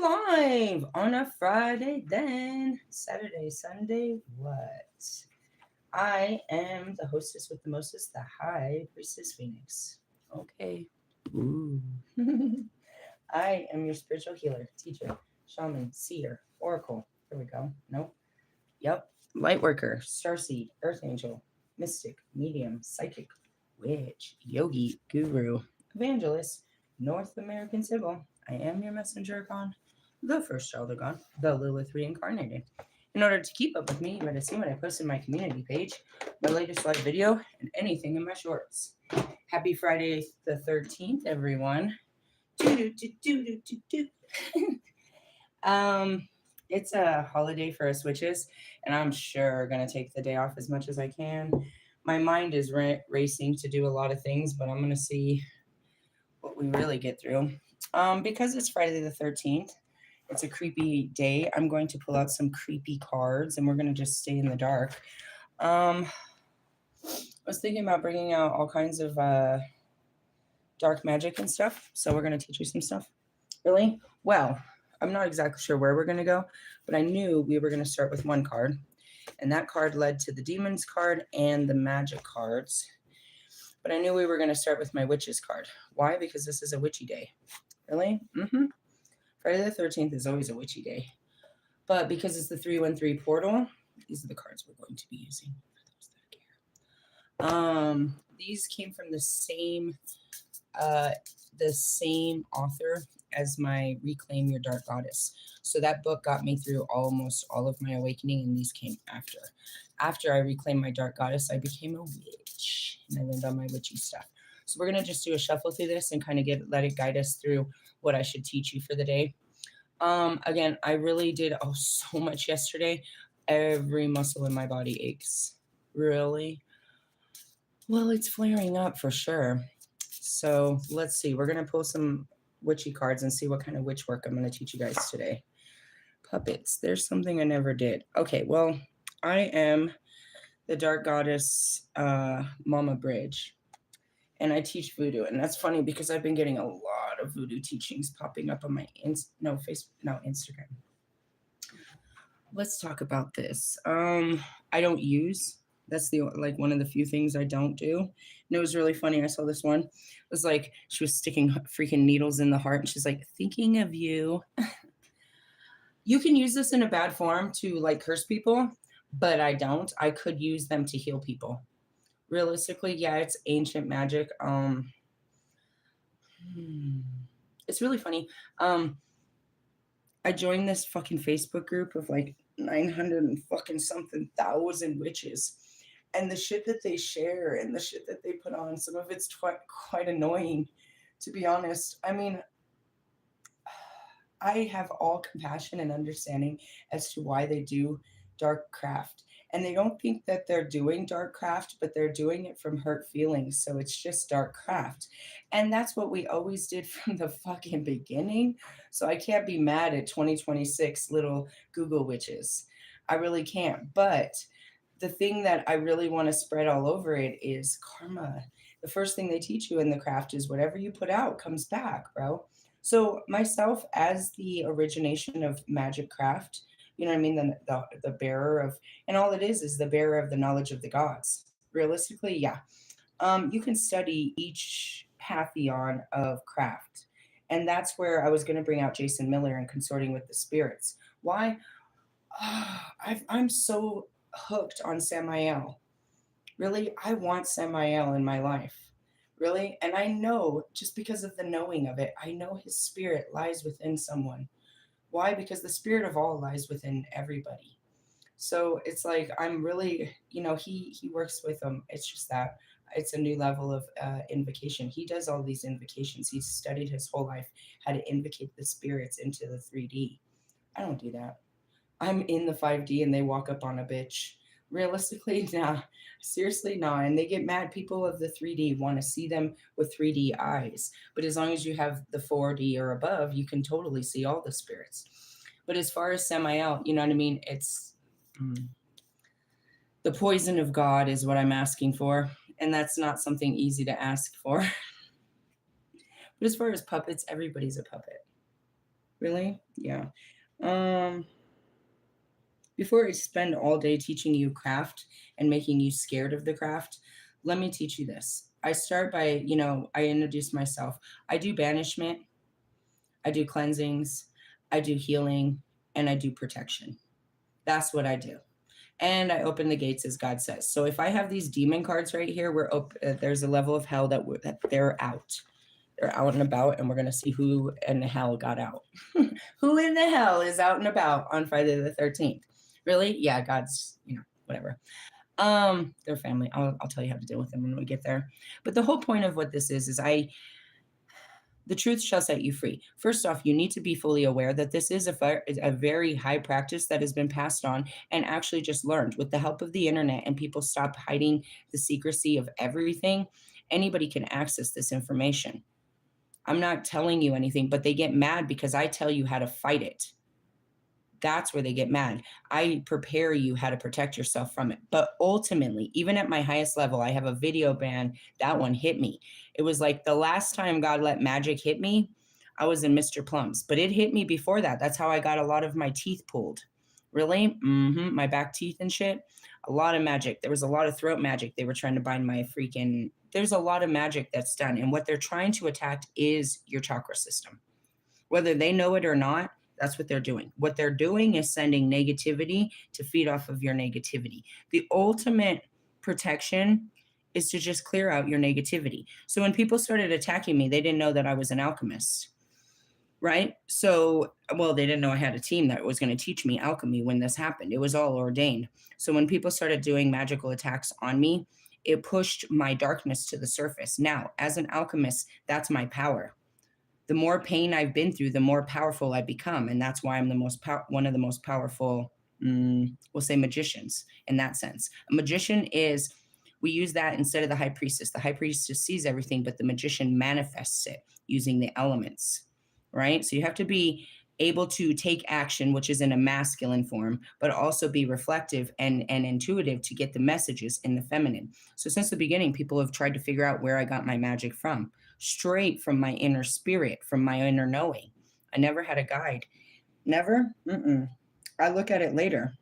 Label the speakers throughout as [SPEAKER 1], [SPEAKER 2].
[SPEAKER 1] live on a Friday, then Saturday, Sunday, what? I am the hostess with the mostest, the High Priestess Phoenix. Okay. Ooh. I am your spiritual healer, teacher, shaman, seer, oracle. Here we go. Nope. Yep. Light worker, starseed, earth angel, mystic, medium, psychic, witch, yogi, guru, evangelist, North American Sybil. I am your messenger God, the first child of God, the Lilith reincarnated. In order to keep up with me, you better see what I post in my community page, my latest live video, and anything in my shorts. Happy Friday the 13th, everyone. It's a holiday for us witches, and I'm sure gonna take the day off as much as I can. My mind is racing to do a lot of things, but I'm gonna see what we really get through. Because it's Friday the 13th, it's a creepy day. I'm going to pull out some creepy cards, and we're gonna just stay in the dark. I was thinking about bringing out all kinds of dark magic and stuff, so we're gonna teach you some stuff. Really? Well, I'm not exactly sure where we're going to go, but I knew we were going to start with one card, and that card led to the demons card and the magic cards. But I knew we were going to start with my witches card. Why? Because this is a witchy day. Really? Friday the 13th is always a witchy day. But because it's the 313 portal, these are the cards we're going to be using for those that care. These came from the same author as my Reclaim Your Dark Goddess. So that book got me through almost all of my awakening, and these came after. After I reclaimed my Dark Goddess, I became a witch, and I learned all my witchy stuff. So we're going to just do a shuffle through this and kind of let it guide us through what I should teach you for the day. Again, I really did so much yesterday. Every muscle in my body aches. Really? Well, it's flaring up for sure. So let's see. We're going to pull some witchy cards and see what kind of witch work I'm going to teach you guys today. Puppets. There's something I never did. Okay, well, I am the Dark Goddess Mama Bridge, and I teach voodoo. And that's funny because I've been getting a lot of voodoo teachings popping up on my Instagram. Let's talk about this. I don't use. That's one of the few things I don't do. And it was really funny. I saw this one. It was like she was sticking freaking needles in the heart, and she's like, thinking of you. You can use this in a bad form to like curse people, but I don't. I could use them to heal people. Realistically, yeah, it's ancient magic. It's really funny. I joined this fucking Facebook group of like 900 and fucking something thousand witches. And the shit that they share and the shit that they put on, some of it's quite annoying, to be honest. I mean, I have all compassion and understanding as to why they do dark craft. And they don't think that they're doing dark craft, but they're doing it from hurt feelings. So it's just dark craft. And that's what we always did from the fucking beginning. So I can't be mad at 2026 little Google witches. I really can't. But the thing that I really want to spread all over it is karma. The first thing they teach you in the craft is whatever you put out comes back, bro. So myself, as the origination of magic craft, you know what I mean? The bearer of, and all it is the bearer of the knowledge of the gods. Realistically, yeah. You can study each pantheon of craft. And that's where I was going to bring out Jason Miller and consorting with the spirits. Why? I'm so hooked on Samael. Really, I want Samael in my life. Really, and I know just because of the knowing of it, I know his spirit lies within someone. Why? Because the spirit of all lies within everybody. So it's like I'm really, he works with them. It's just that it's a new level of invocation. He does all these invocations. He's studied his whole life how to invocate the spirits into the 3D. I don't do that. I'm in the 5D and they walk up on a bitch. Realistically, nah. Seriously, nah. And they get mad. People of the 3D want to see them with 3D eyes. But as long as you have the 4D or above, you can totally see all the spirits. But as far as Samael, you know what I mean? It's the poison of God is what I'm asking for. And that's not something easy to ask for. But as far as puppets, everybody's a puppet. Really? Yeah. Um, Before I spend all day teaching you craft and making you scared of the craft, let me teach you this. I start by, I introduce myself. I do banishment, I do cleansings, I do healing, and I do protection. That's what I do. And I open the gates as God says. So if I have these demon cards right here, there's a level of hell that they're out. They're out and about, and we're going to see who in the hell got out. Who in the hell is out and about on Friday the 13th? Really? Yeah, God's, whatever. Their family. I'll tell you how to deal with them when we get there. But the whole point of what this is the truth shall set you free. First off, you need to be fully aware that this is a very high practice that has been passed on and actually just learned with the help of the internet, and people stop hiding the secrecy of everything. Anybody can access this information. I'm not telling you anything, but they get mad because I tell you how to fight it. That's where they get mad. I prepare you how to protect yourself from it. But ultimately, even at my highest level, I have a video ban. That one hit me. It was like the last time God let magic hit me, I was in Mr. Plums, but it hit me before that. That's how I got a lot of my teeth pulled. Really? My back teeth and shit. A lot of magic. There was a lot of throat magic. They were trying to bind my there's a lot of magic that's done. And what they're trying to attack is your chakra system. Whether they know it or not, that's what they're doing. What they're doing is sending negativity to feed off of your negativity. The ultimate protection is to just clear out your negativity. So when people started attacking me, they didn't know that I was an alchemist, right? So, well, they didn't know I had a team that was going to teach me alchemy when this happened. It was all ordained. So when people started doing magical attacks on me, it pushed my darkness to the surface. Now, as an alchemist, that's my power. The more pain I've been through, the more powerful I become. And that's why I'm one of the most powerful, we'll say magicians in that sense. A magician is, we use that instead of the high priestess. The high priestess sees everything, but the magician manifests it using the elements, right? So you have to be able to take action, which is in a masculine form, but also be reflective and intuitive to get the messages in the feminine. So since the beginning, people have tried to figure out where I got my magic from. Straight from my inner spirit, from my inner knowing. I never had a guide. Never? I look at it later.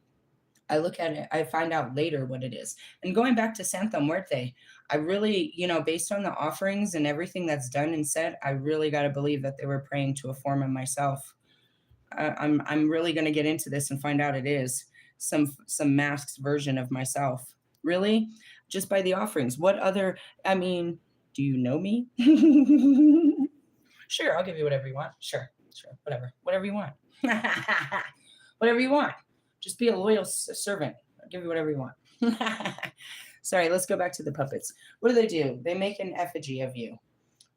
[SPEAKER 1] I find out later what it is. And going back to Santa Muerte, I really, based on the offerings and everything that's done and said, I really got to believe that they were praying to a form of myself. I'm really going to get into this and find out it is some masked version of myself. Really? Just by the offerings. What other, do you know me? Sure, I'll give you whatever you want. Sure, whatever you want. Whatever you want. Just be a loyal servant. I'll give you whatever you want. Sorry, let's go back to the puppets. What do? They make an effigy of you.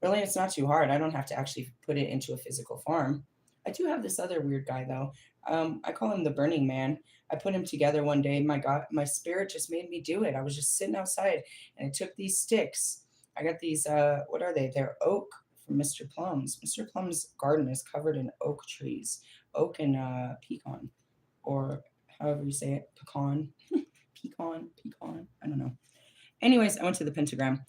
[SPEAKER 1] Really, it's not too hard. I don't have to actually put it into a physical form. I do have this other weird guy, though. I call him the Burning Man. I put him together one day. My God, my spirit just made me do it. I was just sitting outside, and I took these sticks. I got these, what are they? They're oak from Mr. Plum's. Mr. Plum's garden is covered in oak trees. Oak and pecan, or however you say it, pecan. pecan, I don't know. Anyways, I went to the pentagram.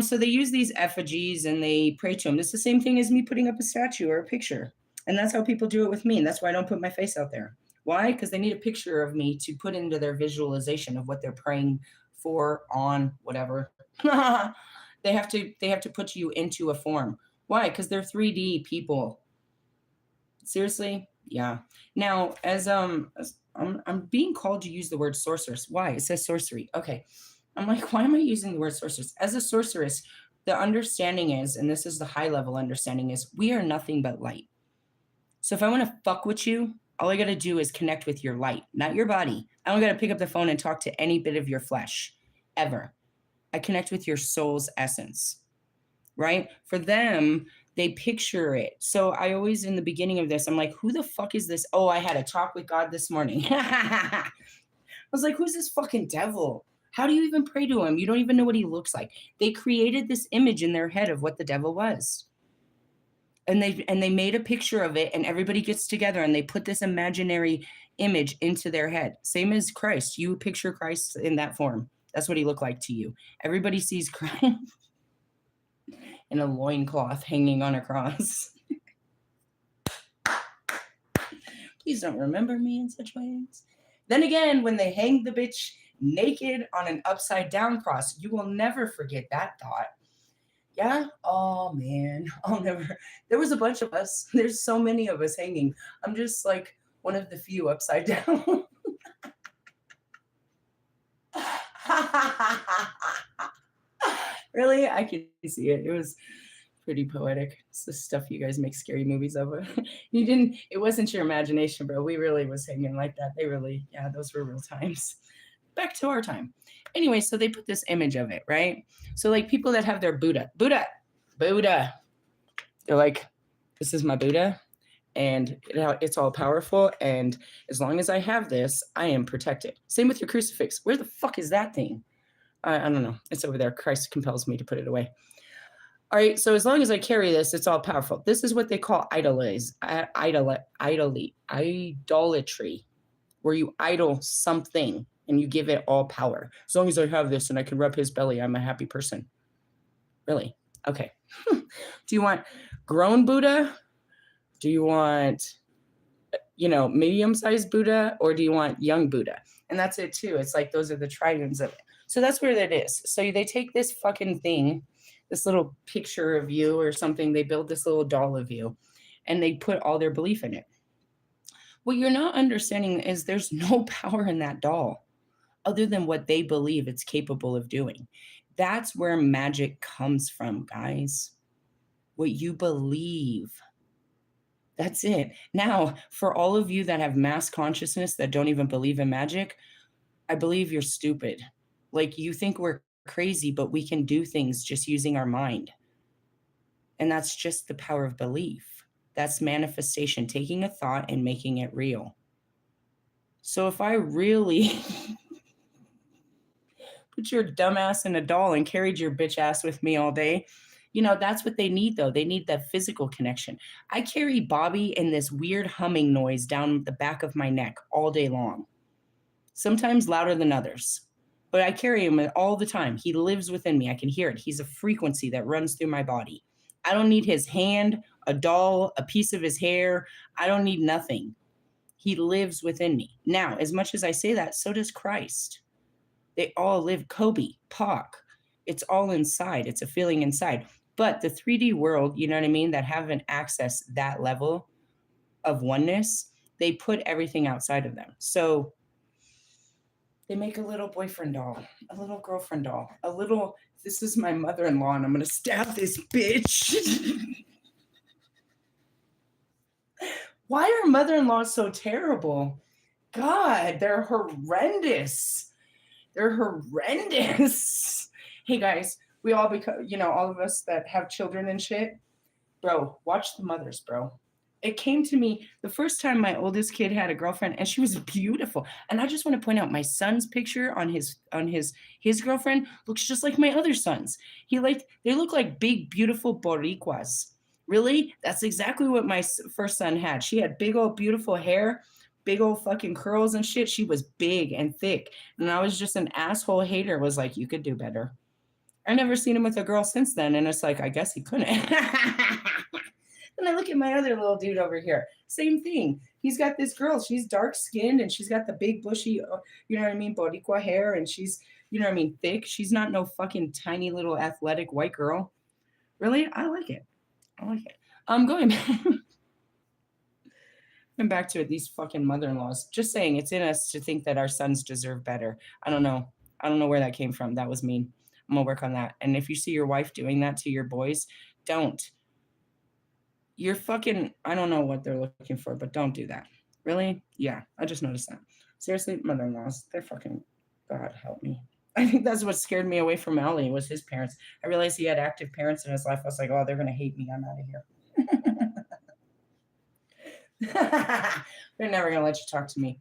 [SPEAKER 1] So they use these effigies and they pray to them. It's the same thing as me putting up a statue or a picture. And that's how people do it with me. And that's why I don't put my face out there. Why? Because they need a picture of me to put into their visualization of what they're praying for, on, whatever. They have to put you into a form. Why? Because they're 3D people. Seriously? Yeah. Now, as I'm being called to use the word sorceress. Why? It says sorcery. Okay. I'm like, why am I using the word sorceress? As a sorceress, the understanding is, and this is the high level understanding, is we are nothing but light. So if I want to fuck with you, all I got to do is connect with your light, not your body. I don't got to pick up the phone and talk to any bit of your flesh, ever. I connect with your soul's essence, right? For them, they picture it. So I always, in the beginning of this, I'm like, who the fuck is this? Oh, I had a talk with God this morning. I was like, who's this fucking devil? How do you even pray to him? You don't even know what he looks like. They created this image in their head of what the devil was. And they made a picture of it, and everybody gets together and they put this imaginary image into their head. Same as Christ. You picture Christ in that form. That's what he looked like to you. Everybody sees Christ in a loincloth hanging on a cross. Please don't remember me in such ways. Then again, when they hang the bitch naked on an upside down cross, you will never forget that thought. Yeah? Oh man, I'll never. There was a bunch of us. There's so many of us hanging. I'm just like one of the few upside down. Really? I can see it. It was pretty poetic. It's the stuff you guys make scary movies of. You didn't, it wasn't your imagination, bro. We really was hanging like that. They really, yeah, those were real times. Back to our time. Anyway, so they put this image of it, right? So like people that have their Buddha, they're like, this is my Buddha and it's all powerful. And as long as I have this, I am protected. Same with your crucifix. Where the fuck is that thing? I don't know. It's over there. Christ compels me to put it away. All right. So as long as I carry this, it's all powerful. This is what they call idolatry, where you idol something and you give it all power. As long as I have this and I can rub his belly, I'm a happy person. Really? Okay. Do you want grown Buddha? Do you want, medium-sized Buddha? Or do you want young Buddha? And that's it too. It's like those are the triumphs of it. So that's where that is. So they take this fucking thing, this little picture of you or something, they build this little doll of you, and they put all their belief in it. What you're not understanding is there's no power in that doll other than what they believe it's capable of doing. That's where magic comes from, guys. What you believe. That's it. Now, for all of you that have mass consciousness that don't even believe in magic, I believe you're stupid. Like you think we're crazy, but we can do things just using our mind. And that's just the power of belief. That's manifestation, taking a thought and making it real. So if I really put your dumb ass in a doll and carried your bitch ass with me all day, that's what they need though. They need that physical connection. I carry Bobby in this weird humming noise down the back of my neck all day long. Sometimes louder than others. But I carry him all the time. He lives within me. I can hear it. He's a frequency that runs through my body. I don't need his hand, a doll, a piece of his hair. I don't need nothing. He lives within me. Now, as much as I say that, so does Christ. They all live. Kobe, Pac. It's all inside. It's a feeling inside. But the 3D world, you know what I mean, that haven't accessed that level of oneness, they put everything outside of them. So they make a little boyfriend doll, a little girlfriend doll, this is my mother-in-law and I'm going to stab this bitch. Why are mother-in-laws so terrible? God, they're horrendous. They're horrendous. Hey guys, we all become, all of us that have children and shit, bro, watch the mothers, bro. It came to me the first time my oldest kid had a girlfriend and she was beautiful. And I just want to point out my son's picture on his girlfriend looks just like my other sons. They look like big, beautiful Boricuas. Really? That's exactly what my first son had. She had big old beautiful hair, big old fucking curls and shit. She was big and thick. And I was just an asshole hater, was like, you could do better. I never seen him with a girl since then. And it's like, I guess he couldn't. And I look at my other little dude over here. Same thing. He's got this girl. She's dark skinned and she's got the big bushy, Boricua hair. And she's, thick. She's not no fucking tiny little athletic white girl. Really? I like it. I'm going back to it. These fucking mother-in-laws. Just saying, it's in us to think that our sons deserve better. I don't know where that came from. That was mean. I'm going to work on that. And if you see your wife doing that to your boys, don't. You're fucking, I don't know what they're looking for, but don't do that. Really? Yeah, I just noticed that. Seriously, mother-in-laws, they're fucking, God help me. I think that's what scared me away from Allie was his parents. I realized he had active parents in his life. I was like, oh, they're going to hate me. I'm out of here. They're never going to let you talk to me.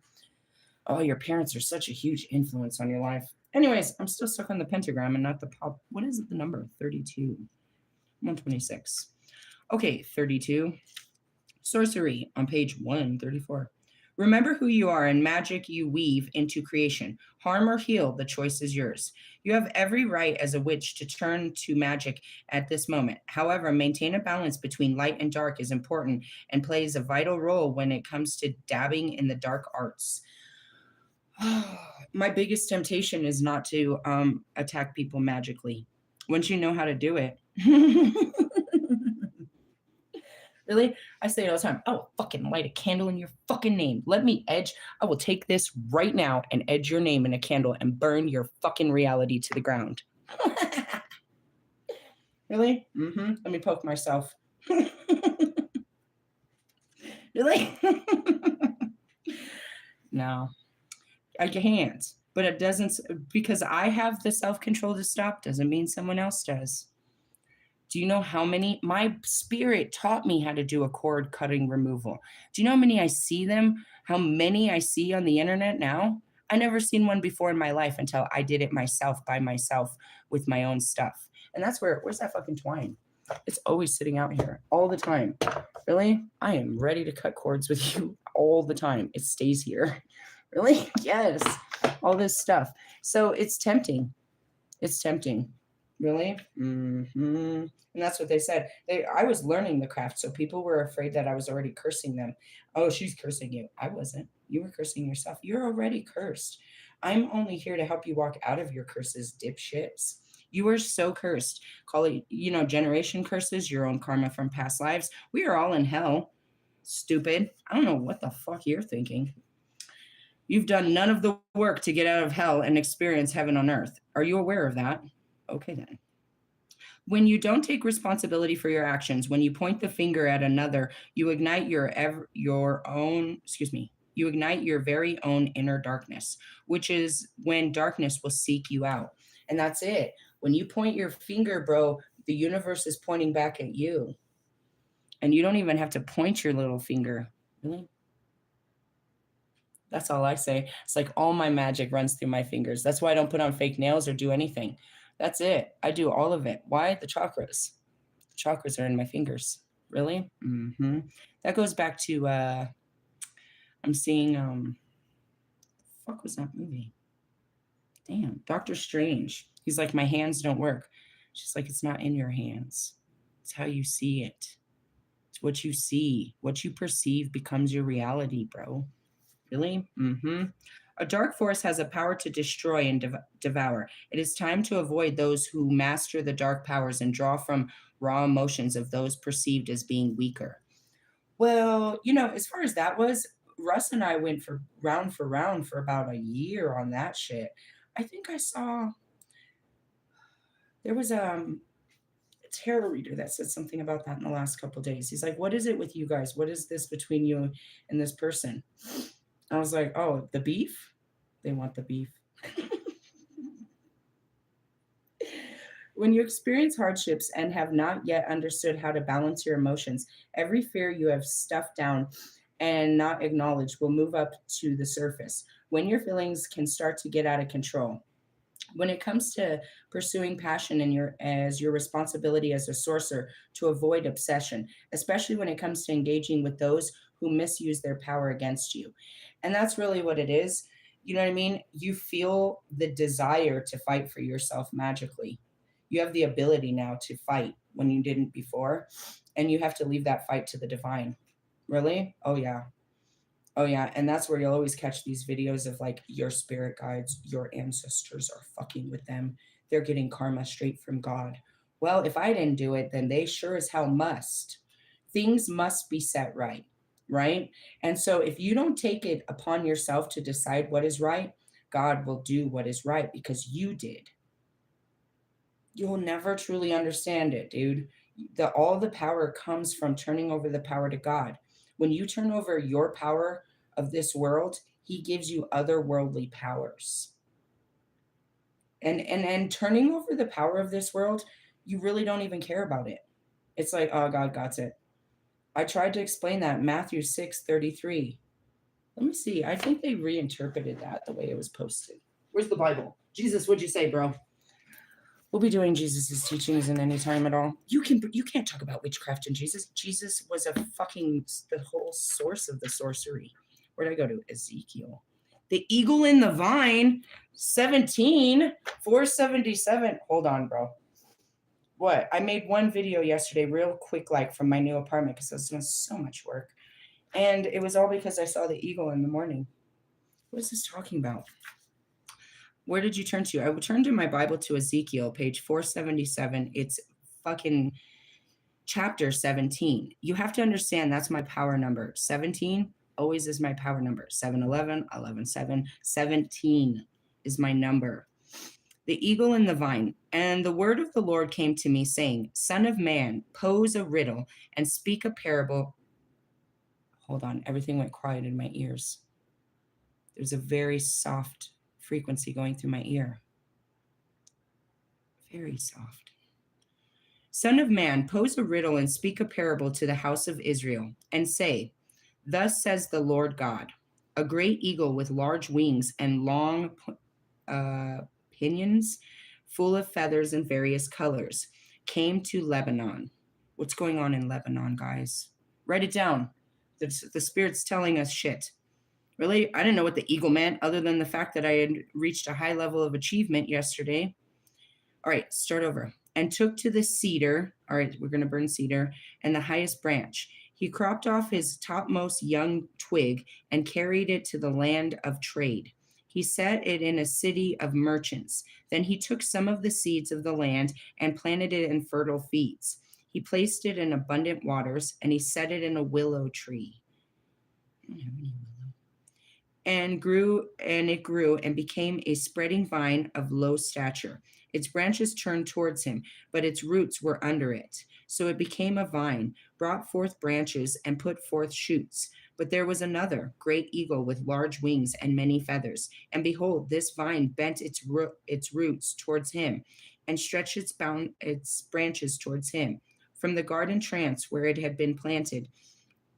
[SPEAKER 1] Oh, your parents are such a huge influence on your life. Anyways, I'm still stuck on the pentagram and not the pop. What is it, the number? 32. 126. Okay, 32. Sorcery on page 134. Remember who you are, and magic you weave into creation. Harm or heal, the choice is yours. You have every right as a witch to turn to magic at this moment. However, maintain a balance between light and dark is important and plays a vital role when it comes to dabbing in the dark arts. My biggest temptation is not to attack people magically. Once you know how to do it. Really? I say it all the time. I will fucking light a candle in your fucking name. Let me edge. I will take this right now and edge your name in a candle and burn your fucking reality to the ground. Really? Mm-hmm. Let me poke myself. Really? No. I can't. But it doesn't, because I have the self-control to stop doesn't mean someone else does. Do you know how many? My spirit taught me how to do a cord cutting removal. Do you know how many I see them? How many I see on the internet now? I never seen one before in my life until I did it myself by myself with my own stuff. And that's where's that fucking twine? It's always sitting out here all the time. Really? I am ready to cut cords with you all the time. It stays here. Really? Yes. All this stuff. So it's tempting. It's tempting. Really? Mm-hmm. And that's what they said. I was learning the craft, so people were afraid that I was already cursing them. Oh, she's cursing you. I wasn't. You were cursing yourself. You're already cursed. I'm only here to help you walk out of your curses, dipshits. You are so cursed. Call it, generation curses, your own karma from past lives. We are all in hell. Stupid. I don't know what the fuck you're thinking. You've done none of the work to get out of hell and experience heaven on earth. Are you aware of that? Okay, then. When you don't take responsibility for your actions, when you point the finger at another, you ignite you ignite your very own inner darkness, which is when darkness will seek you out. And that's it. When you point your finger, bro, the universe is pointing back at you. And you don't even have to point your little finger. Really? That's all I say. It's like all my magic runs through my fingers. That's why I don't put on fake nails or do anything. That's it. I do all of it. Why? The chakras. The chakras are in my fingers. Really? Mm-hmm. That goes back to I'm seeing fuck was that movie? Damn, Doctor Strange. He's like, my hands don't work. She's like, it's not in your hands. It's how you see it. It's what you see. What you perceive becomes your reality, bro. Really? Mm-hmm. A dark force has a power to destroy and devour. It is time to avoid those who master the dark powers and draw from raw emotions of those perceived as being weaker. Well, as far as that was, Russ and I went for round for about a year on that shit. I think I saw there was a tarot reader that said something about that in the last couple of days. He's like, "What is it with you guys? What is this between you and this person?" I was like, "Oh, the beef? They want the beef." When you experience hardships and have not yet understood how to balance your emotions, every fear you have stuffed down and not acknowledged will move up to the surface. When your feelings can start to get out of control. When it comes to pursuing passion as your responsibility as a sorcerer to avoid obsession, especially when it comes to engaging with those who misuse their power against you. And that's really what it is. You know what I mean? You feel the desire to fight for yourself magically. You have the ability now to fight when you didn't before, and you have to leave that fight to the divine. Really? Oh, yeah. Oh, yeah. And that's where you'll always catch these videos of like your spirit guides, your ancestors are fucking with them. They're getting karma straight from God. Well, if I didn't do it, then they sure as hell must. Things must be set right, right? And so if you don't take it upon yourself to decide what is right, God will do what is right because you did. You'll never truly understand it, dude. All the power comes from turning over the power to God. When you turn over your power of this world, he gives you otherworldly powers. And turning over the power of this world, you really don't even care about it. It's like, oh, God got it. I tried to explain that Matthew 6:33. Let me see. I think they reinterpreted that the way it was posted. Where's the Bible? Jesus, what'd you say, bro? We'll be doing Jesus's teachings in any time at all. You can't talk about witchcraft and Jesus. Jesus was the whole source of the sorcery. Where'd I go to? Ezekiel. The eagle in the vine, 17, 477. Hold on, bro. What? I made one video yesterday, real quick, like from my new apartment, because I was doing so much work. And it was all because I saw the eagle in the morning. What is this talking about? Where did you turn to? I would turn to my Bible to Ezekiel, page 477. It's fucking chapter 17. You have to understand that's my power number. 17 always is my power number. 711, 11, 17 is my number. The eagle in the vine. And the word of the Lord came to me, saying, Son of man, pose a riddle and speak a parable. Hold on, everything went quiet in my ears. There's a very soft frequency going through my ear. Very soft. Son of man, pose a riddle and speak a parable to the house of Israel, and say, Thus says the Lord God, a great eagle with large wings and long pinions, full of feathers in various colors, came to Lebanon. What's going on in Lebanon, guys? Write it down. The Spirit's telling us shit. Really, I didn't know what the eagle meant other than the fact that I had reached a high level of achievement yesterday. All right, start over. And took to the cedar. All right, we're going to burn cedar. And the highest branch. He cropped off his topmost young twig and carried it to the land of trade. He set it in a city of merchants. Then he took some of the seeds of the land and planted it in fertile fields. He placed it in abundant waters, and he set it in a willow tree. I don't have any willow. And it grew and became a spreading vine of low stature. Its branches turned towards him, but its roots were under it. So it became a vine, brought forth branches, and put forth shoots. But there was another great eagle with large wings and many feathers. And behold, this vine bent its roots towards him, and stretched its branches towards him, from the garden trance where it had been planted,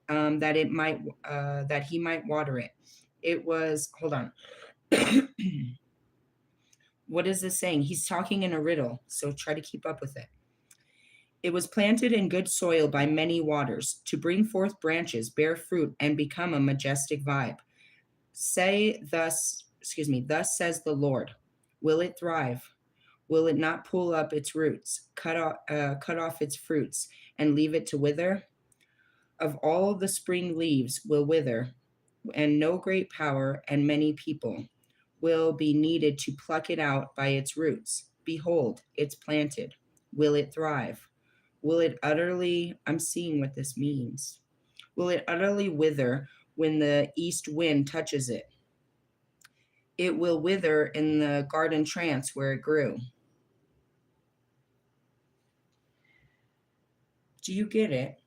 [SPEAKER 1] that he might water it. It was, hold on. What is this saying? He's talking in a riddle, so try to keep up with it. It was planted in good soil by many waters, to bring forth branches, bear fruit, and become a majestic vine. Thus says the Lord. Will it thrive? Will it not pull up its roots, cut off its fruits, and leave it to wither? Of all the spring leaves will wither, and no great power and many people will be needed to pluck it out by its roots. Behold, it's planted. Will it thrive? Will it utterly, I'm seeing what this means. Will it utterly wither when the east wind touches it? It will wither in the garden trance where it grew. Do you get it?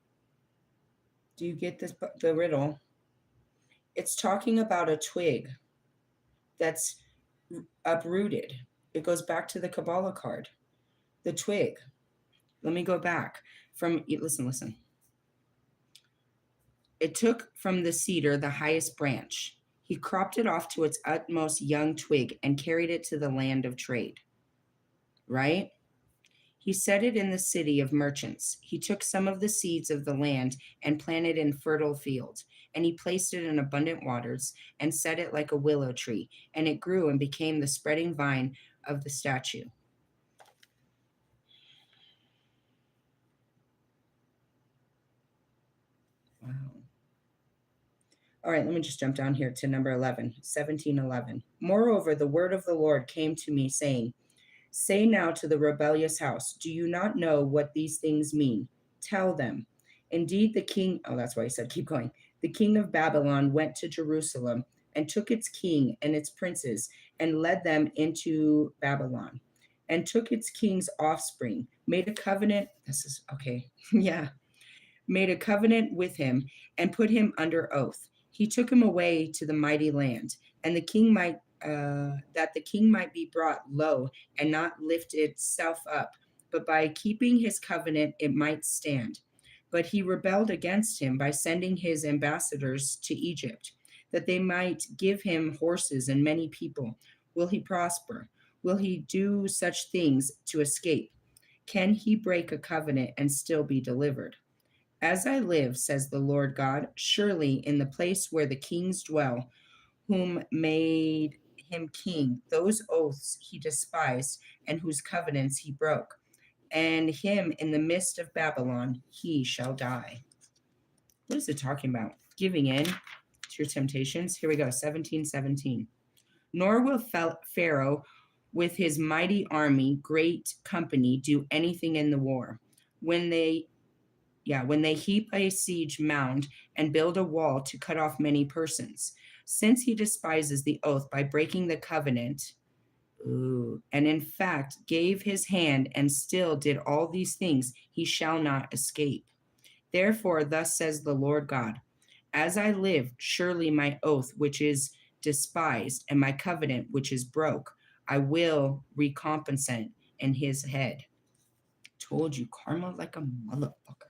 [SPEAKER 1] Do you get this, the riddle? It's talking about a twig that's uprooted. It goes back to the Kabbalah card. The twig. Let me go back from, listen. It took from the cedar the highest branch. He cropped it off to its utmost young twig and carried it to the land of trade. Right? He set it in the city of merchants. He took some of the seeds of the land and planted in fertile fields, and he placed it in abundant waters and set it like a willow tree, and it grew and became the spreading vine of the statue. Wow. All right, let me just jump down here to number 11, 17:11. Moreover, the word of the Lord came to me, saying, Say now to the rebellious house, do you not know what these things mean? Tell them. Indeed, the king, that's why I said keep going. The king of Babylon went to Jerusalem and took its king and its princes and led them into Babylon and took its king's offspring, made a covenant. This is okay. Yeah. Made a covenant with him and put him under oath. He took him away to the mighty land, and the king might be brought low and not lift itself up, but by keeping his covenant it might stand. But he rebelled against him by sending his ambassadors to Egypt, that they might give him horses and many people. Will he prosper? Will he do such things to escape? Can he break a covenant and still be delivered? As I live, says the Lord God, surely in the place where the kings dwell, whom made him king, those oaths he despised, and whose covenants he broke, and him in the midst of Babylon he shall die. What is it talking about? Giving in to your temptations. Here we go, 17:17. Nor will Pharaoh with his mighty army, great company, do anything in the war. When they heap a siege mound and build a wall to cut off many persons, since he despises the oath by breaking the covenant, and in fact gave his hand and still did all these things, he shall not escape. Therefore, thus says the Lord God, as I live, surely my oath, which is despised, and my covenant, which is broke, I will recompensate in his head. Told you, karma like a motherfucker.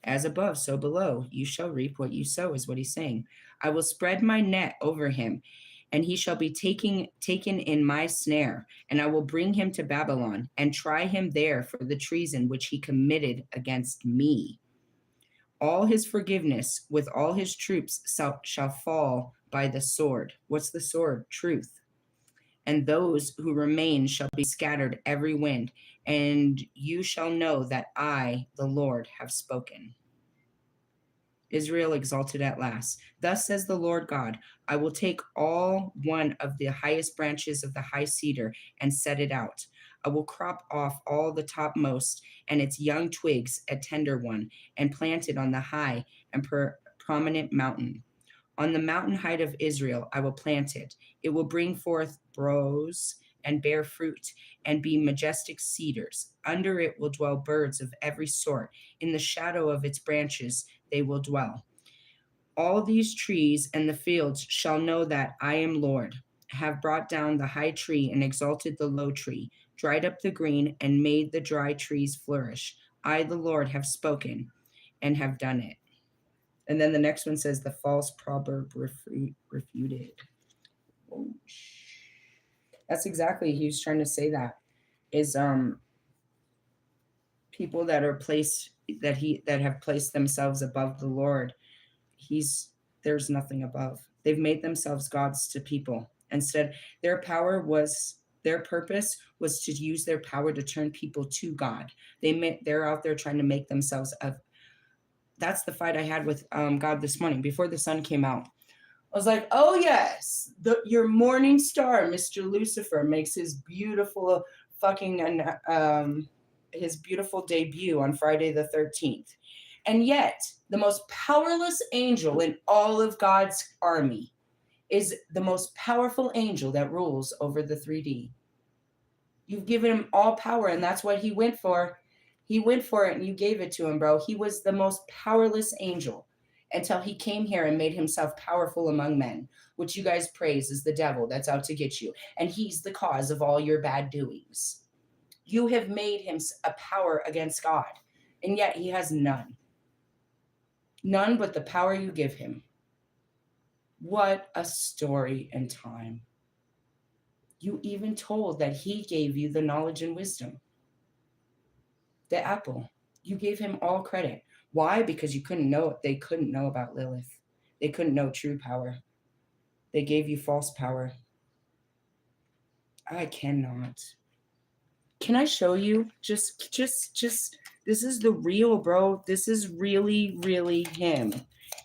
[SPEAKER 1] As above, so below. You shall reap what you sow, is what he's saying. I will spread my net over him, and he shall be taken in my snare, and I will bring him to Babylon, and try him there for the treason which he committed against me. All his forgiveness with all his troops shall fall by the sword. What's the sword? Truth. And those who remain shall be scattered every wind, and you shall know that I, the Lord, have spoken. Israel exalted at last. Thus says the Lord God, I will take all one of the highest branches of the high cedar and set it out. I will crop off all the topmost and its young twigs, a tender one, and plant it on the high and prominent mountain. On the mountain height of Israel, I will plant it. It will bring forth brose and bear fruit and be majestic cedars. Under it will dwell birds of every sort. In the shadow of its branches, they will dwell. All these trees and the fields shall know that I am Lord, have brought down the high tree and exalted the low tree, dried up the green and made the dry trees flourish. I, the Lord, have spoken and have done it. And then the next one says the false proverb refuted. Oh, that's exactly, he was trying to say that is people that are placed that have placed themselves above the Lord. There's nothing above. They've made themselves gods to people. Instead, their purpose was to use their power to turn people to God. They're out there trying to make themselves that's the fight I had with God this morning before the sun came out. I was like, oh yes, your morning star, Mr. Lucifer, makes his beautiful his beautiful debut on Friday the 13th. And yet, the most powerless angel in all of God's army is the most powerful angel that rules over the 3D. You've given him all power, and that's what he went for. He went for it, and you gave it to him, bro. He was the most powerless angel until he came here and made himself powerful among men, which you guys praise is the devil that's out to get you. And he's the cause of all your bad doings. You have made him a power against God, and yet he has none. None but the power you give him. What a story and time. You even told that he gave you the knowledge and wisdom. The apple. You gave him all credit. Why? Because they couldn't know about Lilith. They couldn't know true power. They gave you false power. I cannot. Can I show you? Just, this is the real, bro. This is really, really him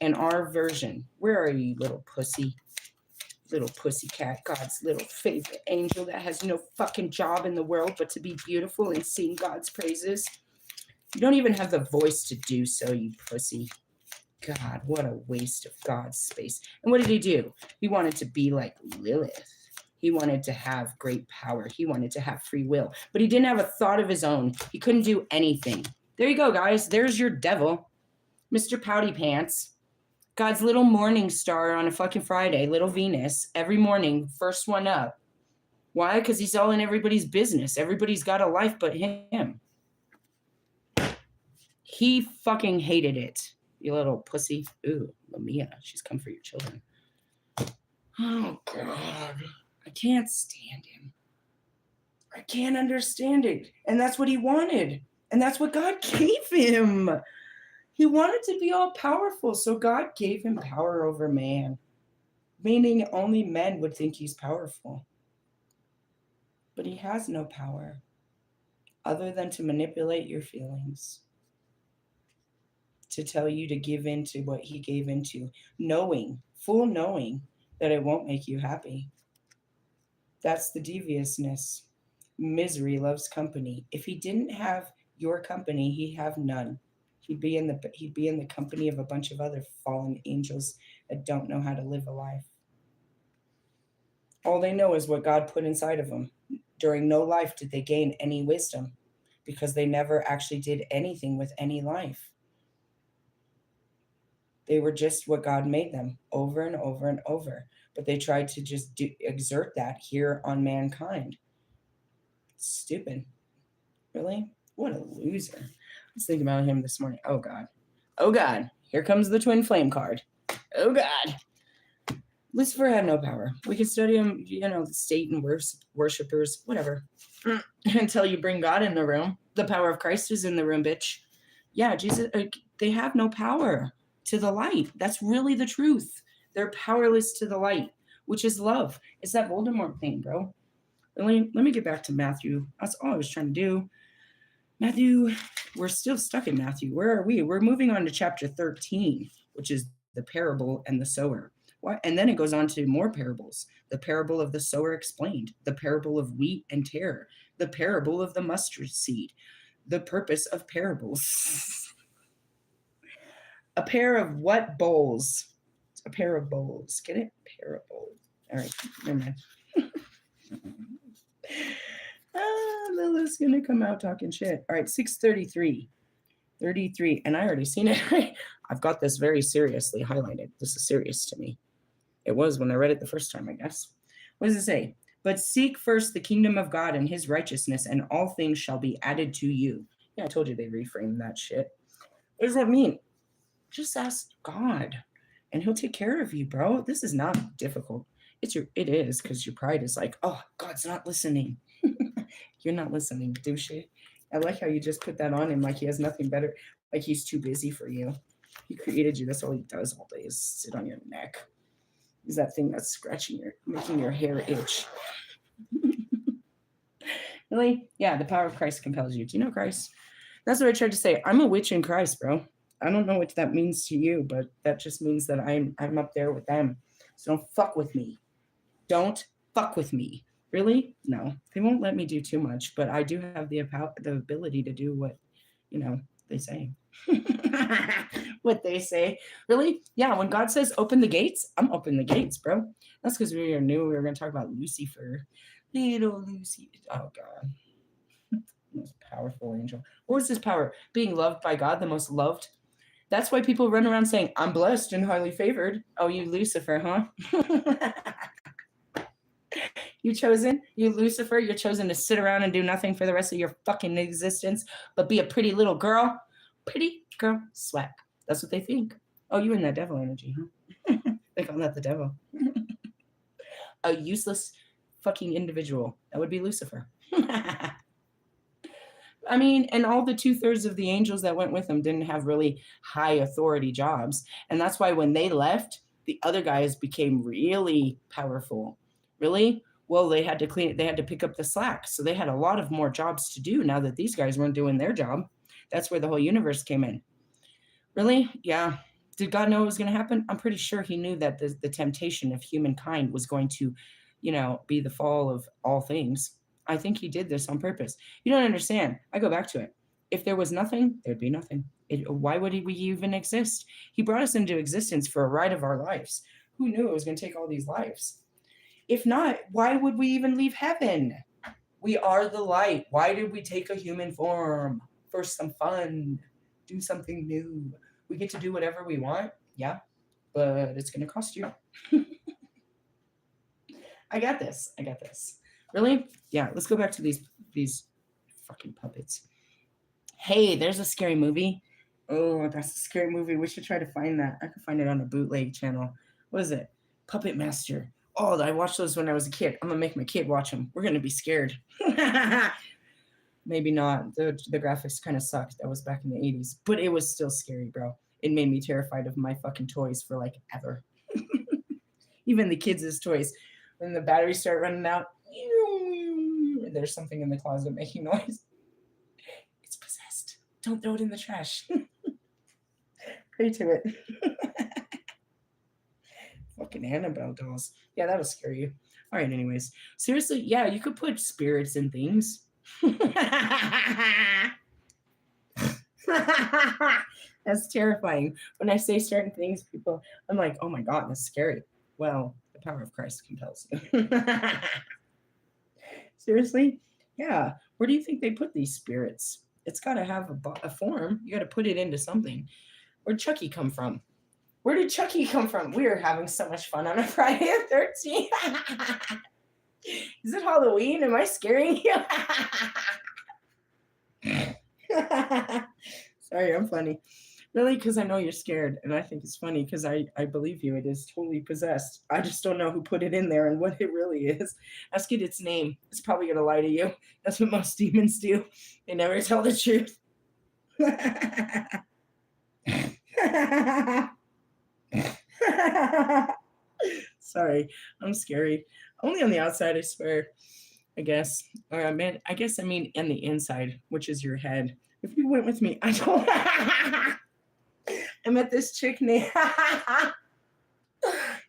[SPEAKER 1] and our version. Where are you, little pussy? Little pussycat, God's little favorite angel that has no fucking job in the world but to be beautiful and sing God's praises. You don't even have the voice to do so, you pussy. God, what a waste of God's space. And what did he do? He wanted to be like Lilith. He wanted to have great power. He wanted to have free will. But he didn't have a thought of his own. He couldn't do anything. There you go, guys. There's your devil. Mr. Pouty Pants. God's little morning star on a fucking Friday. Little Venus. Every morning. First one up. Why? Because he's all in everybody's business. Everybody's got a life but him. He fucking hated it. You little pussy. Ooh, Lamia. She's come for your children. Oh, God. I can't stand him. I can't understand it. And that's what he wanted. And that's what God gave him. He wanted to be all powerful, so God gave him power over man, meaning only men would think he's powerful. But he has no power other than to manipulate your feelings, to tell you to give in to what he gave into, knowing, full knowing that it won't make you happy. That's the deviousness. Misery loves company. If he didn't have your company, he'd have none. He'd be in the company of a bunch of other fallen angels that don't know how to live a life. All they know is what God put inside of them. During no life did they gain any wisdom because they never actually did anything with any life. They were just what God made them over and over and over. But they tried to just exert that here on mankind. Stupid. Really? What a loser. I was thinking about him this morning. Oh, God. Oh, God. Here comes the twin flame card. Oh, God. Lucifer had no power. We could study him, the Satan worshippers, whatever. Until you bring God in the room. The power of Christ is in the room, bitch. Yeah, Jesus, they have no power to the light. That's really the truth. They're powerless to the light, which is love. It's that Voldemort thing, bro. Let me get back to Matthew. That's all I was trying to do. Matthew, we're still stuck in Matthew. Where are we? We're moving on to chapter 13, which is the parable and the sower. And then it goes on to more parables. The parable of the sower explained, the parable of wheat and tare, the parable of the mustard seed, the purpose of parables. A pair of what bowls? A pair of bowls. Get it? Parable. All right, never mind. Lilith's gonna come out talking shit. All right, 633. 33. And I already seen it. I've got this very seriously highlighted. This is serious to me. It was when I read it the first time, I guess. What does it say? But seek first the kingdom of God and his righteousness, and all things shall be added to you. Yeah, I told you they reframed that shit. What does that mean? Just ask God, and he'll take care of you, bro. This is not difficult. It is, because your pride is like, oh, God's not listening. You're not listening, douche. I like how you just put that on him like he has nothing better, like he's too busy for you. He created you. That's all he does all day is sit on your neck. Is that thing that's making your hair itch. Really? Yeah, the power of Christ compels you. Do you know Christ? That's what I tried to say. I'm a witch in Christ, bro. I don't know what that means to you, but that just means that I'm up there with them. So don't fuck with me. Don't fuck with me. Really? No, they won't let me do too much, but I do have the ability to do what, they say. What they say. Really? Yeah, when God says open the gates, I'm open the gates, bro. That's because we knew we were going to talk about Lucifer. Little Lucy. Oh, God. Most powerful angel. What was his power? Being loved by God, the most loved. That's why people run around saying, I'm blessed and highly favored. Oh, you Lucifer, huh? You Lucifer, you're chosen to sit around and do nothing for the rest of your fucking existence, but be a pretty little girl. Pretty girl swag. That's what they think. Oh, you're in that devil energy, huh? They call that the devil. A useless fucking individual. That would be Lucifer. I mean, and all the 2/3 of the angels that went with him didn't have really high authority jobs. And that's why when they left, the other guys became really powerful. Really? Well, they had to pick up the slack. So they had a lot of more jobs to do now that these guys weren't doing their job. That's where the whole universe came in. Really? Yeah. Did God know it was going to happen? I'm pretty sure he knew that the temptation of humankind was going to, be the fall of all things. I think he did this on purpose. You don't understand. I go back to it. If there was nothing, there'd be nothing. Why would we even exist? He brought us into existence for a ride of our lives. Who knew it was going to take all these lives? If not, why would we even leave heaven? We are the light. Why did we take a human form? For some fun. Do something new. We get to do whatever we want. Yeah, but it's going to cost you. I got this. Really? Yeah, let's go back to these fucking puppets. Hey, there's a scary movie. Oh, that's a scary movie. We should try to find that. I could find it on a bootleg channel. What is it? Puppet Master. Oh, I watched those when I was a kid. I'm going to make my kid watch them. We're going to be scared. Maybe not. The graphics kind of sucked. That was back in the 80s. But it was still scary, bro. It made me terrified of my fucking toys for like ever. Even the kids' toys. When the batteries start running out, there's something in the closet making noise. It's possessed. Don't throw it in the trash. Pray to it. Fucking Annabelle dolls. Yeah, that'll scare you. All right, anyways. Seriously, yeah, you could put spirits in things. That's terrifying. When I say certain things, people, I'm like, oh my God, that's scary. Well, the power of Christ compels you. Seriously? Yeah. Where do you think they put these spirits? It's got to have a form. You got to put it into something. Where'd Chucky come from? Where did Chucky come from? We are having so much fun on a Friday the 13th. Is it Halloween? Am I scaring you? Sorry, I'm funny. Really, because I know you're scared, and I think it's funny because I believe you. It is totally possessed. I just don't know who put it in there and what it really is. Ask it its name. It's probably going to lie to you. That's what most demons do. They never tell the truth. Sorry, I'm scary. Only on the outside, I swear. I guess. Or I mean, on the inside, which is your head. If you went with me, I don't. I met this chick named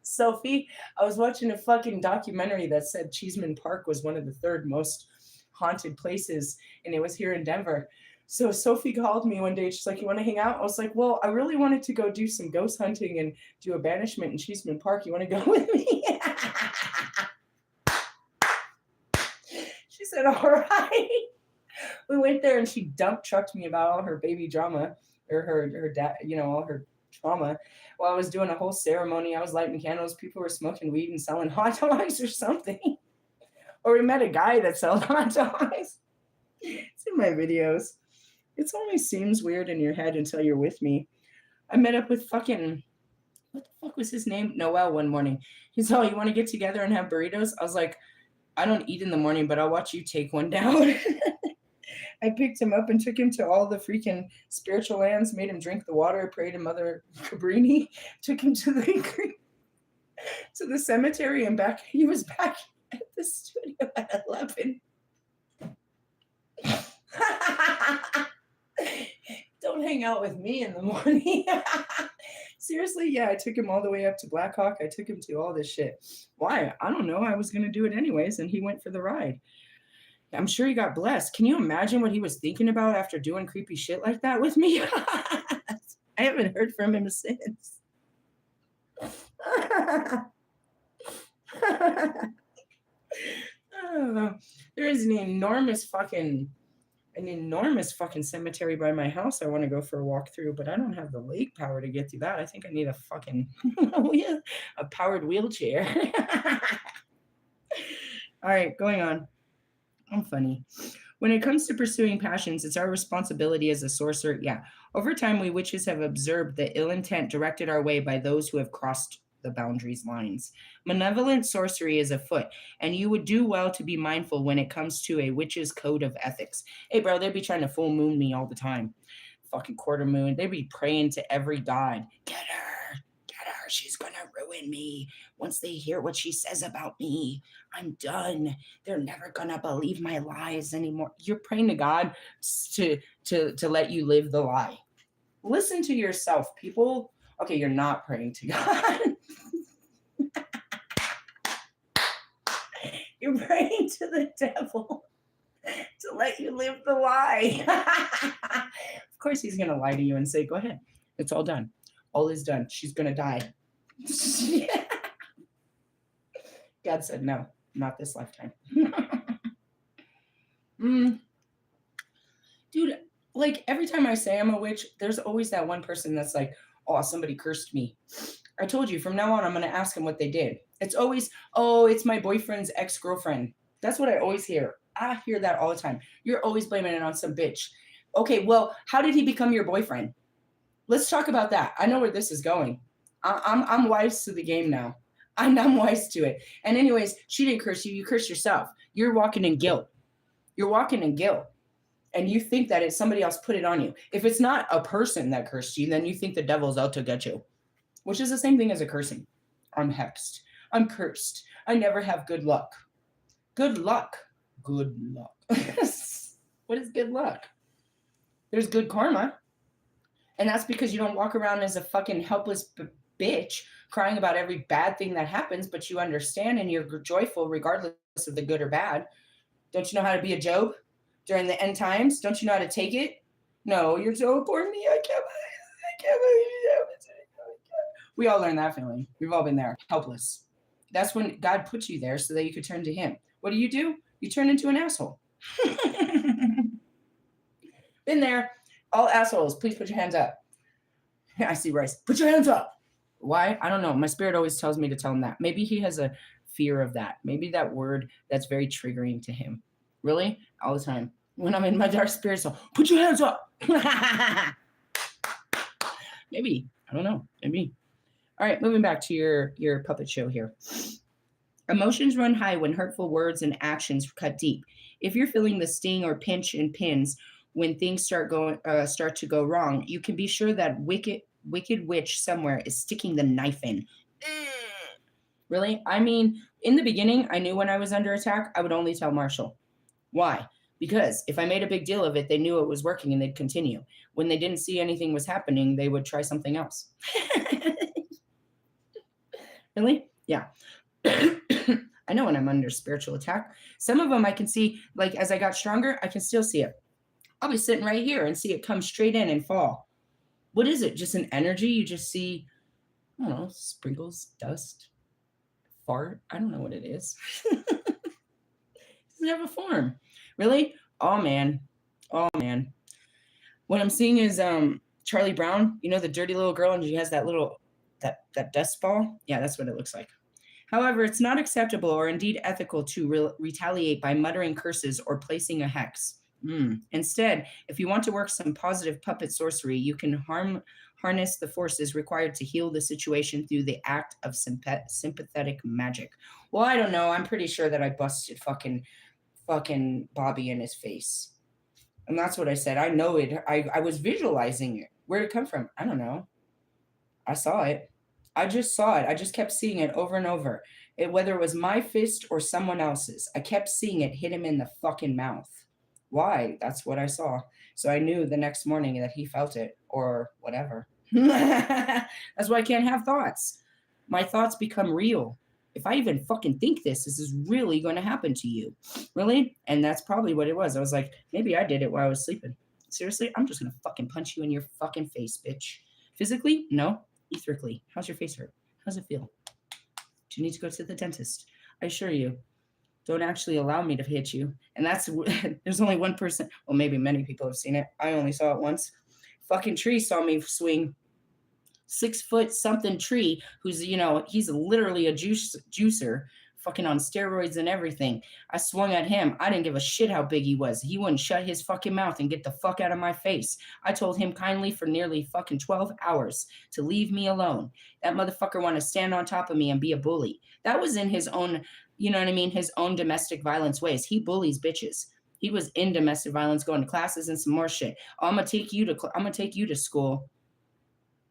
[SPEAKER 1] Sophie. I was watching a fucking documentary that said Cheeseman Park was one of the third most haunted places, and it was here in Denver. So Sophie called me one day. She's like, "You want to hang out?" I was like, "Well, I really wanted to go do some ghost hunting and do a banishment in Cheeseman Park. You want to go with me?" She said, "All right." We went there, and she dump trucked me about all her baby drama, or her dad, all her trauma. While I was doing a whole ceremony, I was lighting candles. People were smoking weed and selling hot dogs or something. Or we met a guy that sells hot dogs. It's in my videos. It only seems weird in your head until you're with me. I met up with fucking, what the fuck was his name? Noel one morning. He's all, "You want to get together and have burritos?" I was like, "I don't eat in the morning, but I'll watch you take one down." I picked him up and took him to all the freaking spiritual lands, made him drink the water, prayed to Mother Cabrini, took him to the cemetery and back. He was back at the studio at 11. Don't hang out with me in the morning. Seriously, yeah, I took him all the way up to Blackhawk. I took him to all this shit. Why? I don't know. I was going to do it anyways, and he went for the ride. I'm sure he got blessed. Can you imagine what he was thinking about after doing creepy shit like that with me? I haven't heard from him since. There is an enormous fucking cemetery by my house I want to go for a walk through, but I don't have the leg power to get through that. I think I need a fucking a powered wheelchair. All right, going on. I'm funny. When it comes to pursuing passions, it's our responsibility as a sorcerer. Yeah. Over time, we witches have observed the ill intent directed our way by those who have crossed the boundaries lines. Malevolent sorcery is afoot, and you would do well to be mindful when it comes to a witch's code of ethics. Hey, bro, they'd be trying to full moon me all the time. Fucking quarter moon. They'd be praying to every god. Get her. She's gonna ruin me. Once they hear what she says about me, I'm done. They're never gonna believe my lies anymore. You're praying to God to let you live the lie. Listen to yourself, people. Okay, you're not praying to God. You're praying to the devil to let you live the lie. Of course he's gonna lie to you and say, "Go ahead. It's all done. All is done. She's going to die." Yeah. God said, "No, not this lifetime." Dude, like every time I say I'm a witch, there's always that one person that's like, "Oh, somebody cursed me." I told you, from now on, I'm going to ask them what they did. It's always, "Oh, it's my boyfriend's ex-girlfriend." That's what I always hear. I hear that all the time. You're always blaming it on some bitch. Okay, well, how did he become your boyfriend? Let's talk about that. I know where this is going. I'm wise to the game now. I'm wise to it. And anyways, she didn't curse you. You cursed yourself. You're walking in guilt. You're walking in guilt. and you think that it's somebody else put it on you. If it's not a person that cursed you, then you think the devil's out to get you, which is the same thing as a cursing. I'm hexed. I'm cursed. I never have good luck. Good luck. Good luck. What is good luck? There's good karma. And that's because you don't walk around as a fucking helpless bitch crying about every bad thing that happens, but you understand and you're joyful regardless of the good or bad. Don't you know how to be a Job during the end times? Don't you know how to take it? No, you're so poor me. I can't believe it. We all learn that feeling. We've all been there, helpless. That's when God put you there so that you could turn to him. What do? You turn into an asshole. Been there. All assholes, please put your hands up. I see Rice. Put your hands up. Why? I don't know. My spirit always tells me to tell him that. Maybe he has a fear of that. Maybe that word that's very triggering to him. Really? All the time. When I'm in my dark spirit soul, put your hands up. Maybe. I don't know. Maybe. All right, moving back to your puppet show here. Emotions run high when hurtful words and actions cut deep. If you're feeling the sting or pinch and pins when things start to go wrong, you can be sure that wicked witch somewhere is sticking the knife in. Really? I mean, in the beginning, I knew when I was under attack, I would only tell Marshall. Why? Because if I made a big deal of it, they knew it was working and they'd continue. When they didn't see anything was happening, they would try something else. Really? Yeah. I know when I'm under spiritual attack. Some of them I can see, like as I got stronger, I can still see it. I'll be sitting right here and see it come straight in and fall. What is it? Just an energy? You just see, I don't know, sprinkles, dust, fart. I don't know what it is. It doesn't have a form. Really? Oh man. Oh man. What I'm seeing is Charlie Brown, you know, the dirty little girl, and she has that little, that dust ball. Yeah, that's what it looks like. However, it's not acceptable or indeed ethical to retaliate by muttering curses or placing a hex. Instead, if you want to work some positive puppet sorcery, you can harness the forces required to heal the situation through the act of sympathetic magic. Well, I don't know. I'm pretty sure that I busted fucking Bobby in his face. And that's what I said. I know it. I was visualizing it. Where did it come from? I don't know. I saw it. I just saw it. I just kept seeing it over and over. Whether it was my fist or someone else's, I kept seeing it hit him in the fucking mouth. Why? That's what I saw. So I knew the next morning that he felt it or whatever. That's why I can't have thoughts. My thoughts become real. If I even fucking think this is really going to happen to you. Really? And that's probably what it was. I was like, maybe I did it while I was sleeping. Seriously? I'm just going to fucking punch you in your fucking face, bitch. Physically? No. Etherically. How's your face hurt? How's it feel? Do you need to go to the dentist? I assure you, don't actually allow me to hit you. And that's, there's only one person, well, maybe many people have seen it. I only saw it once. Fucking tree saw me swing. 6 foot something tree who's, you know, he's literally a juicer, fucking on steroids and everything. I swung at him. I didn't give a shit how big he was. He wouldn't shut his fucking mouth and get the fuck out of my face. I told him kindly for nearly fucking 12 hours to leave me alone. That motherfucker wanted to stand on top of me and be a bully. That was in his own, you know what I mean, his own domestic violence ways. He bullies bitches. He was in domestic violence, going to classes and some more shit. Oh, I'm gonna take you to school.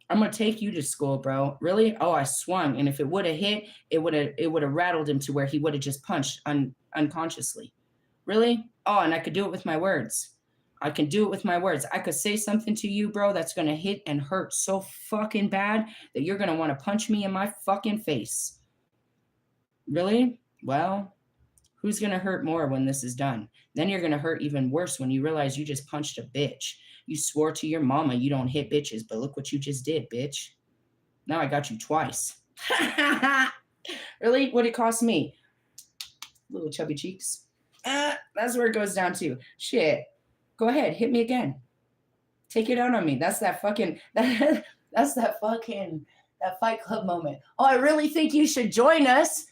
[SPEAKER 1] I'm gonna take you to school, bro. Really? Oh, I swung, and if it would have hit, it would have rattled him to where he would have just punched unconsciously. Really? Oh, and I could do it with my words. I can do it with my words. I could say something to you, bro, that's gonna hit and hurt so fucking bad that you're gonna want to punch me in my fucking face. Really? Well, who's gonna hurt more when this is done? Then you're gonna hurt even worse when you realize you just punched a bitch. You swore to your mama you don't hit bitches, but look what you just did, bitch. Now I got you twice. Really? What'd it cost me? Little chubby cheeks. That's where it goes down to. Shit. Go ahead, hit me again. Take it out on me. That's that Fight Club moment. Oh, I really think you should join us.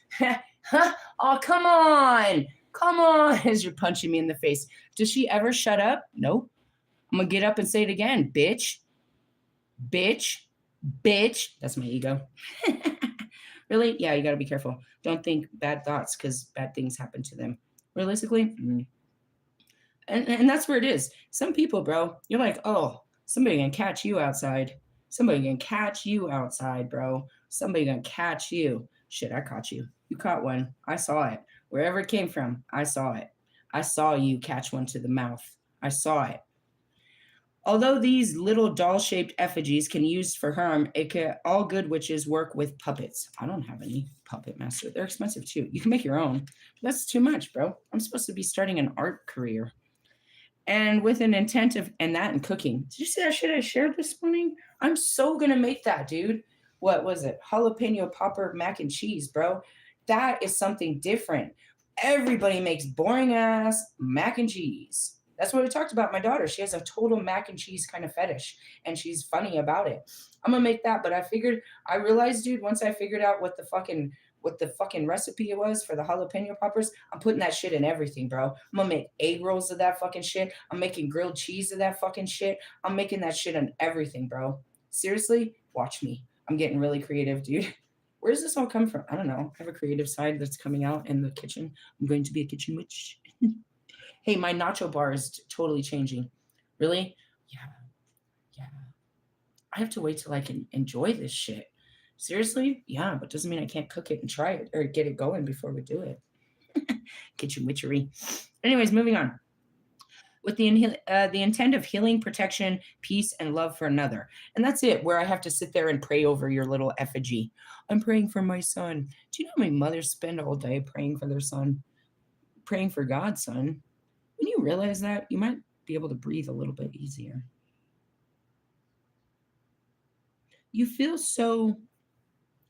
[SPEAKER 1] Oh, come on. Come on. As you're punching me in the face. Does she ever shut up? Nope. I'm going to get up and say it again. Bitch. Bitch. Bitch. That's my ego. Really? Yeah, you got to be careful. Don't think bad thoughts because bad things happen to them. Realistically, And that's where it is. Some people, bro, you're like, oh, somebody gonna catch you outside. Somebody gonna catch you outside, bro. Somebody gonna catch you. Shit, I caught you. You caught one. I saw it. Wherever it came from, I saw it. I saw you catch one to the mouth. I saw it. Although these little doll-shaped effigies can be used for harm, all good witches work with puppets. I don't have any puppet master. They're expensive too. You can make your own. That's too much, bro. I'm supposed to be starting an art career. And with an intent of, and that and cooking. Did you see that shit I shared this morning? I'm so gonna make that, dude. What was it? Jalapeno popper mac and cheese, bro. That is something different. Everybody makes boring ass mac and cheese. That's what we talked about. My daughter, she has a total mac and cheese kind of fetish, and she's funny about it. I'm gonna make that, but I realized, dude, once I figured out what the fucking recipe it was for the jalapeno poppers, I'm putting that shit in everything, bro. I'm gonna make egg rolls of that fucking shit. I'm making grilled cheese of that fucking shit. I'm making that shit on everything, bro. Seriously, watch me. I'm getting really creative, dude. Where does this all come from? I don't know. I have a creative side that's coming out in the kitchen. I'm going to be a kitchen witch. Hey, my nacho bar is totally changing. Really? Yeah, yeah. I have to wait till I can enjoy this shit. Seriously? Yeah, but doesn't mean I can't cook it and try it or get it going before we do it. Kitchen witchery. Anyways, moving on. With the intent of healing, protection, peace, and love for another. And that's it, where I have to sit there and pray over your little effigy. I'm praying for my son. Do you know how many mothers spend all day praying for their son? Praying for God's son. When you realize that, you might be able to breathe a little bit easier. You feel so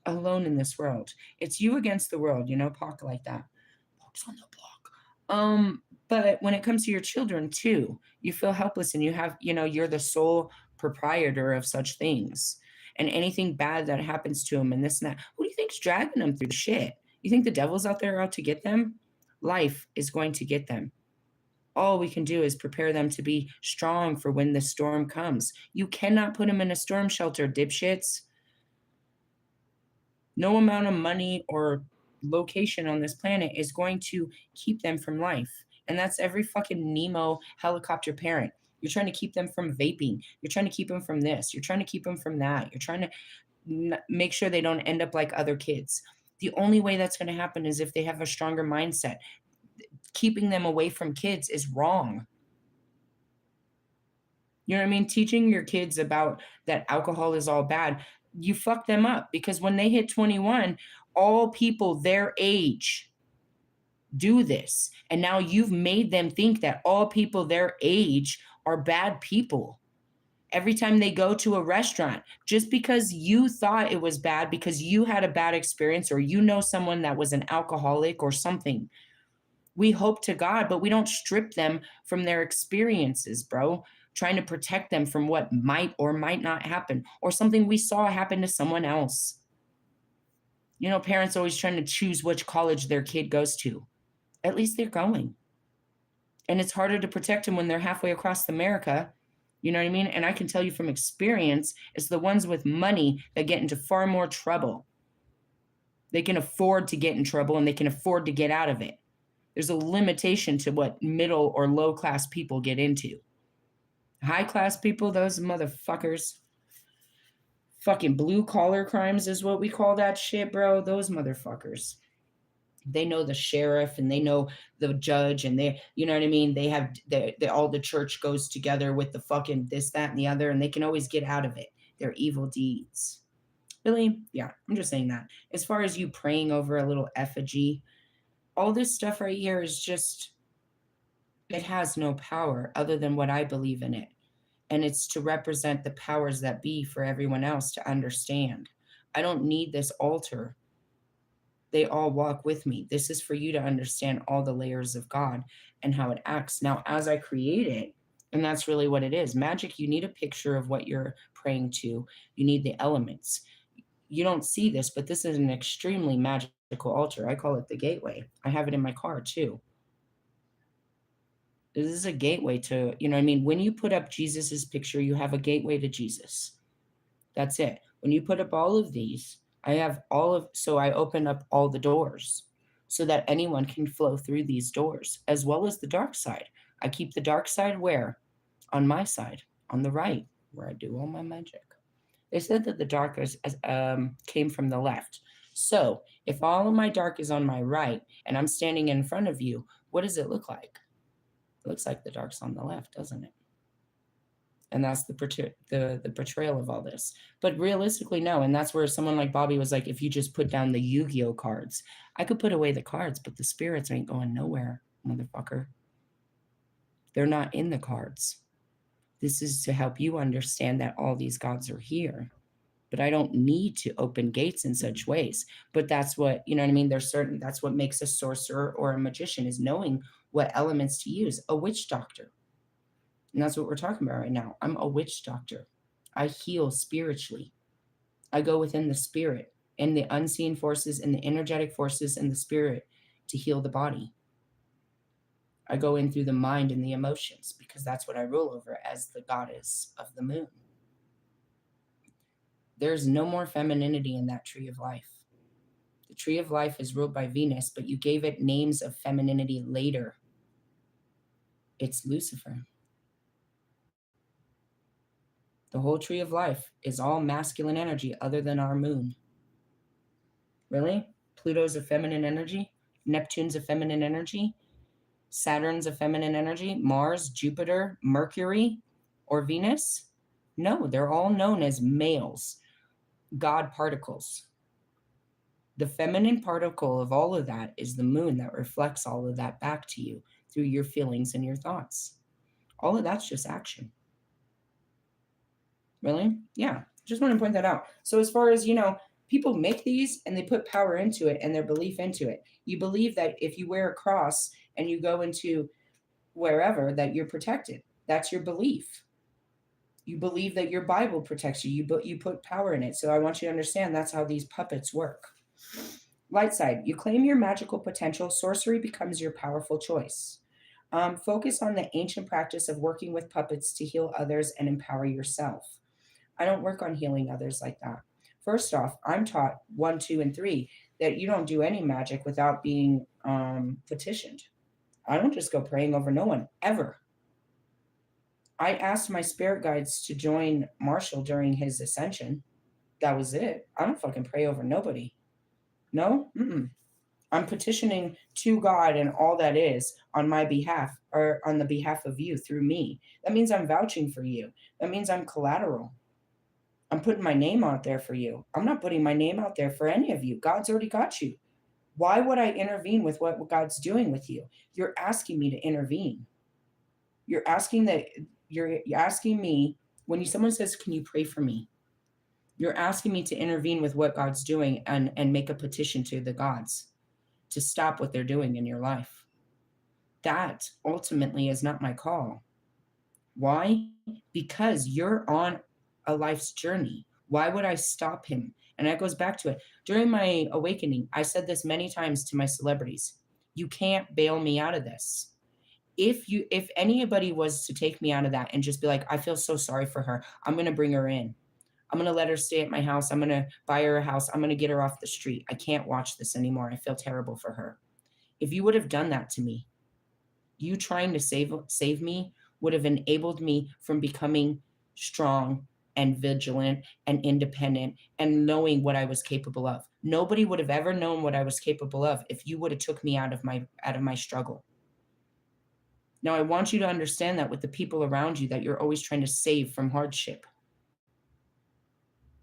[SPEAKER 1] alone in this world. It's you against the world, talk like that. Walks on the block. But when it comes to your children too, you feel helpless and you're the sole proprietor of such things. And anything bad that happens to them and this and that, who do you think's dragging them through the shit? You think the devil's out there out to get them? Life is going to get them. All we can do is prepare them to be strong for when the storm comes. You cannot put them in a storm shelter, dipshits. No amount of money or location on this planet is going to keep them from life. And that's every fucking Nemo helicopter parent. You're trying to keep them from vaping. You're trying to keep them from this. You're trying to keep them from that. You're trying to make sure they don't end up like other kids. The only way that's going to happen is if they have a stronger mindset. Keeping them away from kids is wrong. You know what I mean? Teaching your kids about that alcohol is all bad, you fuck them up because when they hit 21, all people their age do this. And now you've made them think that all people their age are bad people. Every time they go to a restaurant, just because you thought it was bad because you had a bad experience or you know someone that was an alcoholic or something, we hope to God, but we don't strip them from their experiences, bro. Trying to protect them from what might or might not happen or something we saw happen to someone else. Parents always trying to choose which college their kid goes to. At least they're going. And it's harder to protect them when they're halfway across America. You know what I mean? And I can tell you from experience, it's the ones with money that get into far more trouble. They can afford to get in trouble and they can afford to get out of it. There's a limitation to what middle or low class people get into. High class people, those motherfuckers. Fucking blue collar crimes is what we call that shit, bro. Those motherfuckers. They know the sheriff and they know the judge and you know what I mean? They have all the church goes together with the fucking this, that, and the other, and they can always get out of it. Their evil deeds. Really? Yeah, I'm just saying that. As far as you praying over a little effigy, all this stuff right here is just, it has no power other than what I believe in it. And it's to represent the powers that be for everyone else to understand. I don't need this altar. They all walk with me. This is for you to understand all the layers of God and how it acts. Now, as I create it, and that's really what it is. Magic, you need a picture of what you're praying to. You need the elements. You don't see this, but this is an extremely magical altar. I call it the gateway. I have it in my car too. This is a gateway to, you know what I mean? When you put up Jesus's picture, you have a gateway to Jesus. That's it. When you put up all of these, so I open up all the doors so that anyone can flow through these doors, as well as the dark side. I keep the dark side where? On my side, on the right, where I do all my magic. They said that the dark came from the left. So if all of my dark is on my right and I'm standing in front of you, what does it look like? It looks like the dark's on the left, doesn't it? And that's the portrayal of all this. But realistically, no. And that's where someone like Bobby was like, if you just put down the Yu-Gi-Oh cards, I could put away the cards, but the spirits ain't going nowhere, motherfucker. They're not in the cards. This is to help you understand that all these gods are here. But I don't need to open gates in such ways. But that's what, you know what I mean? That's what makes a sorcerer or a magician, is knowing what elements to use. A witch doctor. And that's what we're talking about right now. I'm a witch doctor. I heal spiritually. I go within the spirit and the unseen forces and the energetic forces and the spirit to heal the body. I go in through the mind and the emotions, because that's what I rule over as the goddess of the moon. There's no more femininity in that tree of life. The tree of life is ruled by Venus, but you gave it names of femininity later. It's Lucifer. The whole tree of life is all masculine energy other than our moon. Really? Pluto's a feminine energy? Neptune's a feminine energy? Saturn's a feminine energy? Mars, Jupiter, Mercury, or Venus? No, they're all known as males, God particles. The feminine particle of all of that is the moon that reflects all of that back to you through your feelings and your thoughts. All of that's just action. Really? Yeah. Just want to point that out. So as far as, people make these and they put power into it and their belief into it. You believe that if you wear a cross and you go into wherever, that you're protected. That's your belief. You believe that your Bible protects you. You put power in it. So I want you to understand that's how these puppets work. Light side, you claim your magical potential. Sorcery becomes your powerful choice. Focus on the ancient practice of working with puppets to heal others and empower yourself. I don't work on healing others like that. First off, I'm taught 1, 2, and 3 that you don't do any magic without being petitioned. I don't just go praying over no one, ever. I asked my spirit guides to join Marshall during his ascension. That was it. I don't fucking pray over nobody. No? Mm-mm. I'm petitioning to God and all that is on my behalf, or on the behalf of you through me. That means I'm vouching for you. That means I'm collateral. I'm putting my name out there for you. I'm not putting my name out there for any of you. God's already got you. Why would I intervene with what God's doing with you? You're asking me to intervene. You're asking me when someone says, "Can you pray for me?" You're asking me to intervene with what God's doing and make a petition to the gods to stop what they're doing in your life. That ultimately is not my call. Why? Because you're on a life's journey. Why would I stop him? And that goes back to it. During my awakening, I said this many times to my celebrities. You can't bail me out of this. If anybody was to take me out of that and just be like, I feel so sorry for her, I'm going to bring her in. I'm going to let her stay at my house. I'm going to buy her a house. I'm going to get her off the street. I can't watch this anymore. I feel terrible for her. If you would have done that to me, you trying to save me would have enabled me from becoming strong and vigilant and independent and knowing what I was capable of. Nobody would have ever known what I was capable of if you would have took me out of my struggle. Now, I want you to understand that with the people around you that you're always trying to save from hardship.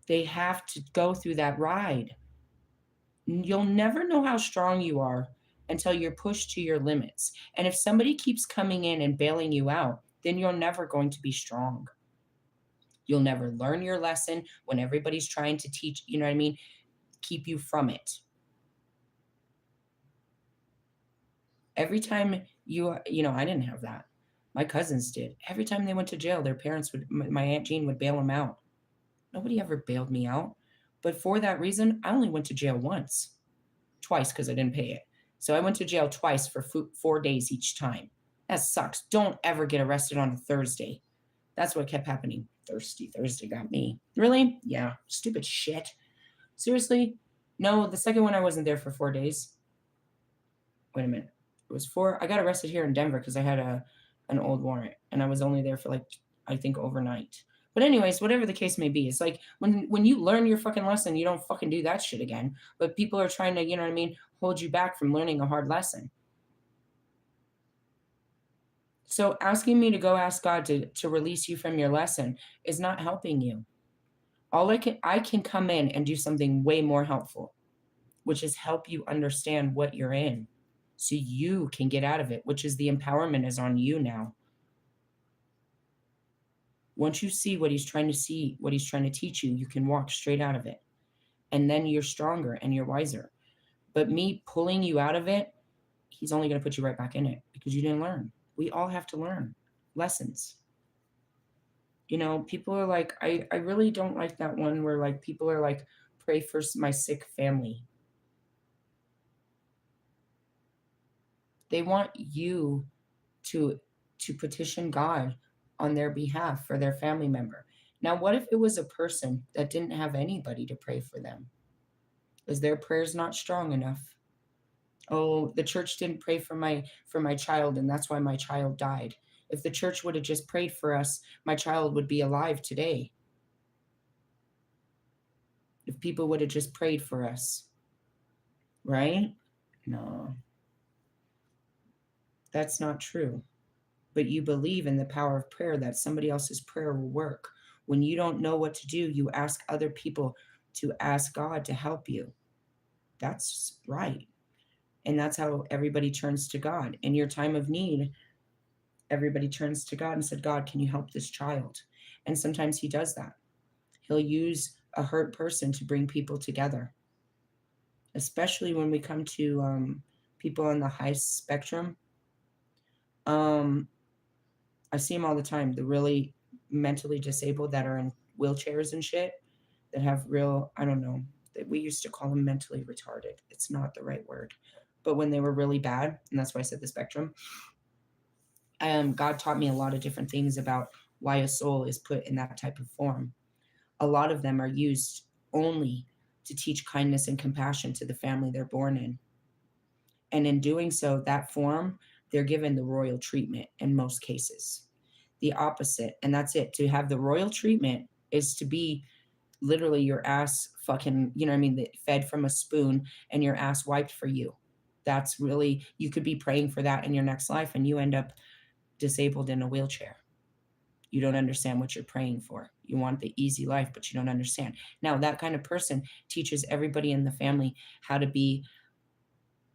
[SPEAKER 1] They have to go through that ride. You'll never know how strong you are until you're pushed to your limits. And if somebody keeps coming in and bailing you out, then you're never going to be strong. You'll never learn your lesson when everybody's trying to teach, you know what I mean? Keep you from it. Every time I didn't have that. My cousins did. Every time they went to jail, their parents my Aunt Jean would bail them out. Nobody ever bailed me out. But for that reason, I only went to jail twice because I didn't pay it. So I went to jail twice for 4 days each time. That sucks. Don't ever get arrested on a Thursday. That's what kept happening. Thursday got me. Really? Yeah. Stupid shit. Seriously? No, the second one I wasn't there for 4 days. Wait a minute. It was 4. I got arrested here in Denver because I had an old warrant, and I was only there for like, I think, overnight. But anyways, whatever the case may be, it's like when you learn your fucking lesson, you don't fucking do that shit again. But people are trying to, you know what I mean, hold you back from learning a hard lesson. So asking me to go ask God to release you from your lesson is not helping you. All I can come in and do something way more helpful, which is help you understand what you're in so you can get out of it, which is the empowerment is on you now. Once you see what he's trying to see, what he's trying to teach you, you can walk straight out of it. And then you're stronger and you're wiser. But me pulling you out of it, he's only going to put you right back in it because you didn't learn. We all have to learn lessons. You know, people are like, I really don't like that one where like people are like, pray for my sick family. They want you to petition God on their behalf for their family member. Now, what if it was a person that didn't have anybody to pray for them? Is their prayers not strong enough? Oh, the church didn't pray for my child, and that's why my child died. If the church would have just prayed for us, my child would be alive today. If people would have just prayed for us, right? No, that's not true. But you believe in the power of prayer, that somebody else's prayer will work. When you don't know what to do, you ask other people to ask God to help you. That's right. And that's how everybody turns to God. In your time of need, everybody turns to God and said, God, can you help this child? And sometimes he does that. He'll use a hurt person to bring people together, especially when we come to people on the high spectrum. I see them all the time. The really mentally disabled that are in wheelchairs and shit that have real, I don't know, that we used to call them mentally retarded. It's not the right word. But when they were really bad, and that's why I said the spectrum, God taught me a lot of different things about why a soul is put in that type of form. A lot of them are used only to teach kindness and compassion to the family they're born in. And in doing so, that form, they're given the royal treatment in most cases. The opposite, and that's it. To have the royal treatment is to be literally your ass fucking, you know what I mean, fed from a spoon and your ass wiped for you. That's really, you could be praying for that in your next life and you end up disabled in a wheelchair. You don't understand what you're praying for. You want the easy life, but you don't understand. Now, that kind of person teaches everybody in the family how to be,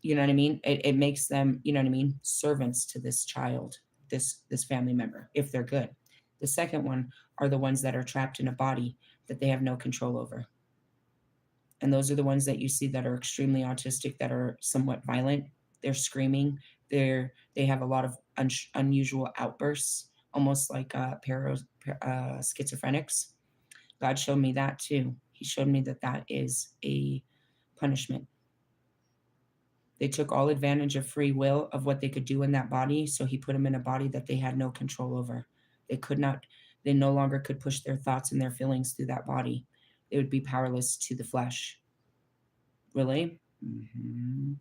[SPEAKER 1] you know what I mean? It makes them, you know what I mean, servants to this child, this family member, if they're good. The second one are the ones that are trapped in a body that they have no control over. And those are the ones that you see that are extremely autistic, that are somewhat violent. They're screaming. They have a lot of unusual outbursts, almost like schizophrenics. God showed me that too. He showed me that that is a punishment. They took all advantage of free will of what they could do in that body, so he put them in a body that they had no control over. They no longer could push their thoughts and their feelings through that body. They would be powerless to the flesh. Really? Mm-hmm.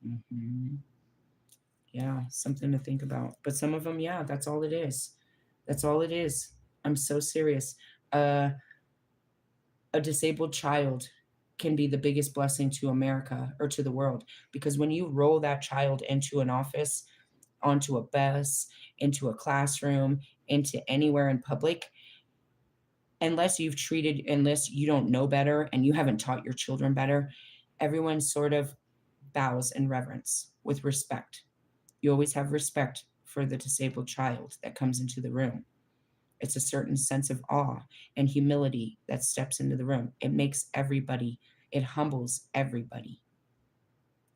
[SPEAKER 1] Mm-hmm. Yeah, something to think about. But some of them, yeah, that's all it is. That's all it is. I'm so serious. A disabled child can be the biggest blessing to America or to the world, because when you roll that child into an office, onto a bus, into a classroom, into anywhere in public, unless you don't know better and you haven't taught your children better, everyone sort of bows in reverence with respect. You always have respect for the disabled child that comes into the room. It's a certain sense of awe and humility that steps into the room. It humbles everybody.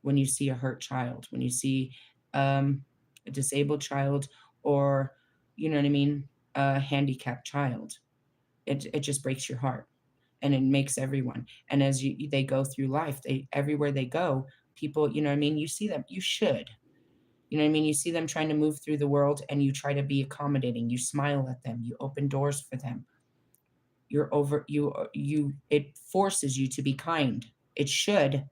[SPEAKER 1] When you see a hurt child, when you see a disabled child, or, you know what I mean, a handicapped child, it just breaks your heart, and it makes everyone. And as they go through life, everywhere they go, people, you know what I mean, you see them, you should. You know what I mean? You see them trying to move through the world and you try to be accommodating. You smile at them. You open doors for them. It forces you to be kind. It should.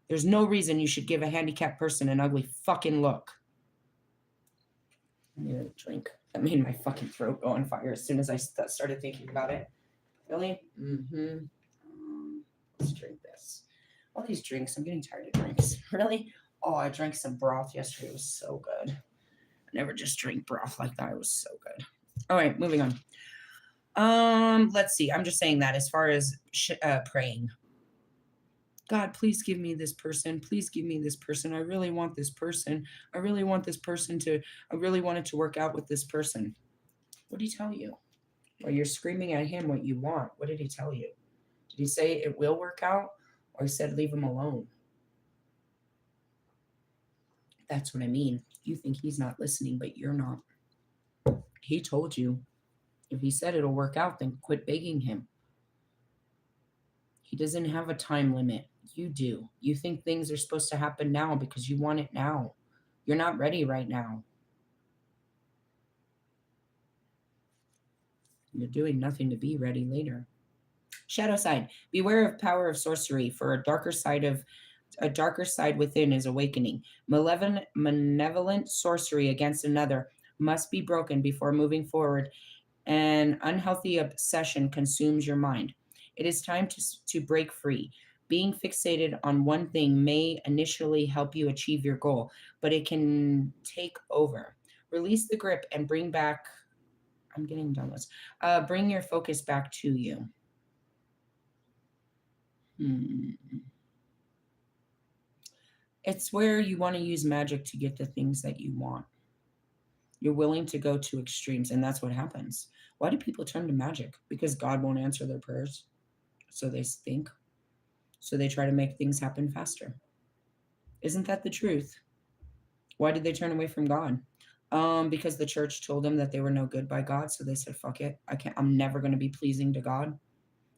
[SPEAKER 1] There's no reason you should give a handicapped person an ugly fucking look. I need a drink. That made my fucking throat go on fire as soon as I started thinking about it. Really? Mm-hmm. Let's drink this. All these drinks. I'm getting tired of drinks. Really? Oh, I drank some broth yesterday. It was so good. I never just drink broth like that. It was so good. All right, moving on. Let's see. I'm just saying that as far as praying. God, please give me this person. Please give me this person. I really want this person. I really want this person to, I really want it to work out with this person. What did he tell you? Well, you're screaming at him what you want. What did he tell you? Did he say it will work out? Or he said leave him alone? That's what I mean. You think he's not listening, but you're not. He told you. If he said it'll work out, then quit begging him. He doesn't have a time limit. You do. You think things are supposed to happen now because you want it now. You're not ready right now. You're doing nothing to be ready later. Shadow side. Beware of power of sorcery, for a darker side within is awakening. Malevolent sorcery against another must be broken before moving forward. An unhealthy obsession consumes your mind. It is time to break free. Being fixated on one thing may initially help you achieve your goal, but it can take over. Release the grip and bring back. I'm getting done with this. Bring your focus back to you. It's where you want to use magic to get the things that you want. You're willing to go to extremes, and that's what happens. Why do people turn to magic? Because God won't answer their prayers. So they think. So they try to make things happen faster. Isn't that the truth? Why did they turn away from God? Because the church told them that they were no good by God. So they said, fuck it. I'm never going to be pleasing to God.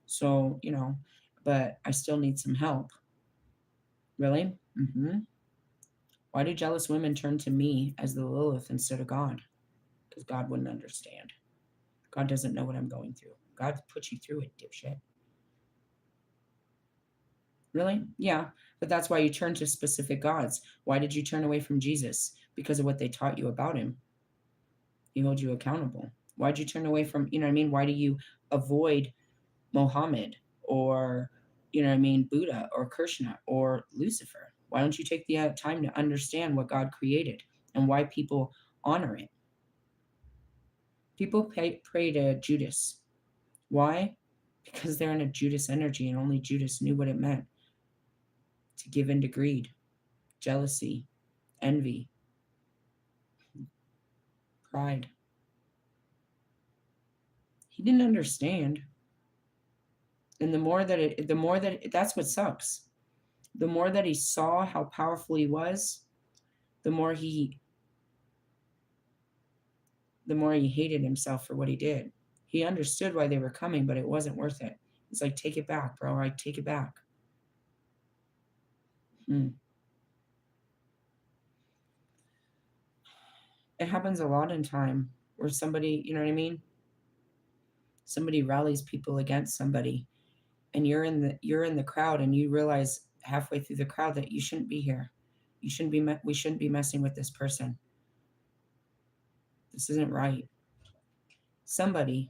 [SPEAKER 1] So, but I still need some help. Really? Mm-hmm. Why do jealous women turn to me as the Lilith instead of God? Because God wouldn't understand. God doesn't know what I'm going through. God put you through it, dipshit. Really? Yeah. But that's why you turn to specific gods. Why did you turn away from Jesus? Because of what they taught you about him. He held you accountable. Why'd you turn away from, why do you avoid Mohammed or, Buddha or Krishna or Lucifer? Why don't you take the time to understand what God created and why people honor it? People pray to Judas. Why? Because they're in a Judas energy and only Judas knew what it meant to give in to greed, jealousy, envy, pride. He didn't understand. And that's what sucks. The more that he saw how powerful he was, the more he hated himself for what he did. He understood why they were coming, but it wasn't worth it. It's like, take it back, bro. I take it back. It happens a lot in time where somebody, somebody rallies people against somebody, and you're in the crowd, and you realize halfway through the crowd that you shouldn't be here. We shouldn't be messing with this person. This isn't right. Somebody.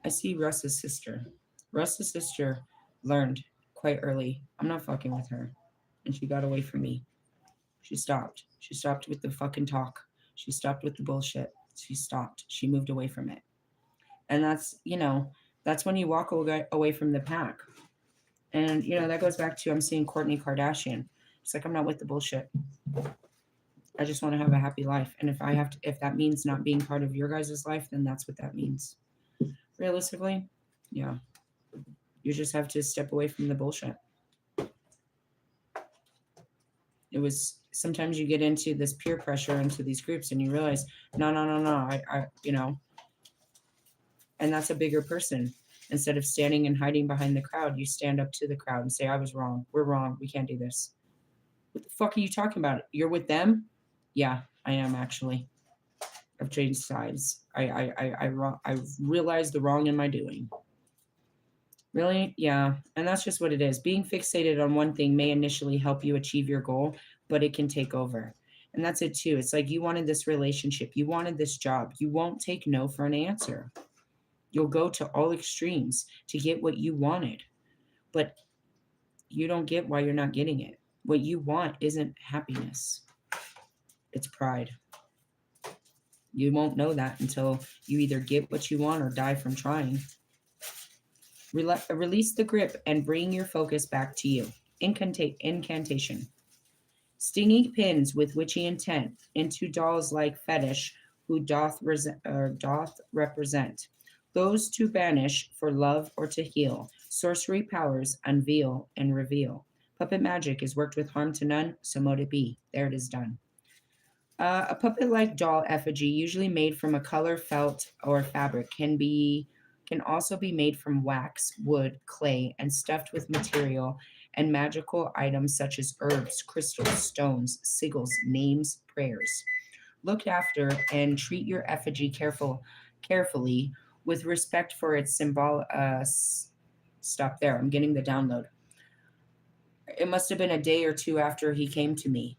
[SPEAKER 1] I see Russ's sister. Russ's sister learned quite early, I'm not fucking with her. And she got away from me. She stopped. She stopped with the fucking talk. She stopped with the bullshit. She stopped. She moved away from it. And that's when you walk away from the pack. And, that goes back to, I'm seeing Kourtney Kardashian. It's like, I'm not with the bullshit. I just want to have a happy life. And if that means not being part of your guys' life, then that's what that means. Realistically, yeah. You just have to step away from the bullshit. It was, sometimes you get into this peer pressure into these groups and you realize, no, I and that's a bigger person. Instead of standing and hiding behind the crowd, you stand up to the crowd and say, I was wrong. We're wrong. We can't do this. What the fuck are you talking about? You're with them? Yeah, I am actually. I've changed sides. I realized the wrong in my doing. Really? Yeah. And that's just what it is. Being fixated on one thing may initially help you achieve your goal, but it can take over. And that's it too. It's like you wanted this relationship, you wanted this job. You won't take no for an answer. You'll go to all extremes to get what you wanted, but you don't get why you're not getting it. What you want isn't happiness, it's pride. You won't know that until you either get what you want or die from trying. Release the grip and bring your focus back to you. Incantation. Stinging pins with witchy intent into dolls like fetish who doth represent. Those to banish for love or to heal. Sorcery powers unveil and reveal. Puppet magic is worked with harm to none, so mote it be. There it is done. A puppet-like doll effigy, usually made from a color, felt, or fabric, can also be made from wax, wood, clay, and stuffed with material and magical items such as herbs, crystals, stones, sigils, names, prayers. Look after and treat your effigy carefully with respect for its symbol. Stop there. I'm getting the download. It must have been a day or two after he came to me.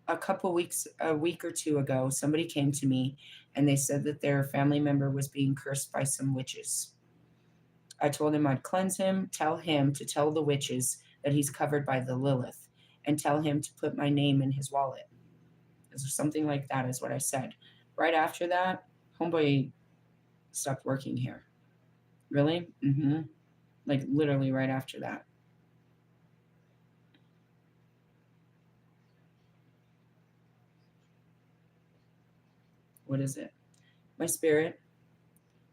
[SPEAKER 1] A week or two ago, somebody came to me and they said that their family member was being cursed by some witches. I told him I'd cleanse him, tell him to tell the witches that he's covered by the Lilith, and tell him to put my name in his wallet. Something like that is what I said. Right after that, homeboy stopped working here. Really? Mm-hmm. Like literally right after that. What is it? My spirit.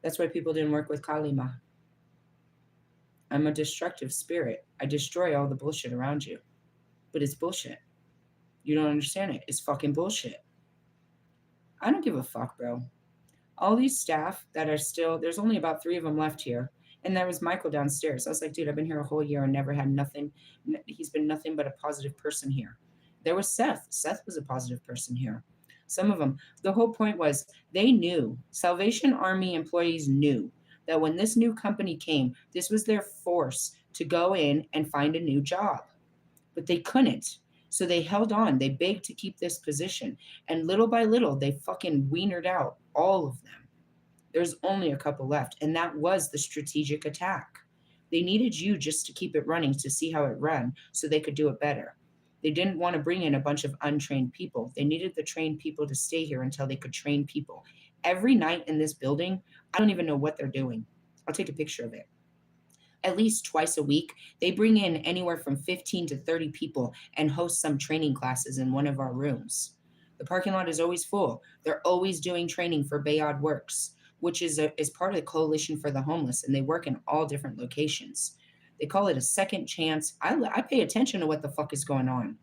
[SPEAKER 1] That's why people didn't work with Kalima. I'm a destructive spirit. I destroy all the bullshit around you. But it's bullshit. You don't understand it. It's fucking bullshit. I don't give a fuck, bro. All these staff that are still, there's only about 3 of them left here. And there was Michael downstairs. I was like, dude, I've been here a whole year and never had nothing. He's been nothing but a positive person here. There was Seth. Seth was a positive person here. Some of them. The whole point was they knew, Salvation Army employees knew that when this new company came, this was their force to go in and find a new job. But they couldn't. So they held on. They begged to keep this position. And little by little, they fucking wienered out all of them. There's only a couple left. And that was the strategic attack. They needed you just to keep it running to see how it ran so they could do it better. They didn't want to bring in a bunch of untrained people. They needed the trained people to stay here until they could train people. Every night in this building, I don't even know what they're doing. I'll take a picture of it. At least twice a week, they bring in anywhere from 15 to 30 people and host some training classes in one of our rooms. The parking lot is always full. They're always doing training for Bayard Works, which is part of the Coalition for the Homeless, and they work in all different locations. They call it a second chance. I pay attention to what the fuck is going on.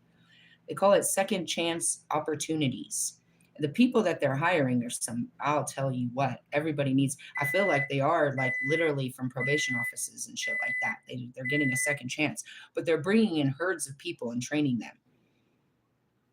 [SPEAKER 1] They call it second chance opportunities. The people that they're hiring, there's some, I'll tell you what, everybody needs, I feel like they are like literally from probation offices and shit like that. They're getting a second chance, but they're bringing in herds of people and training them.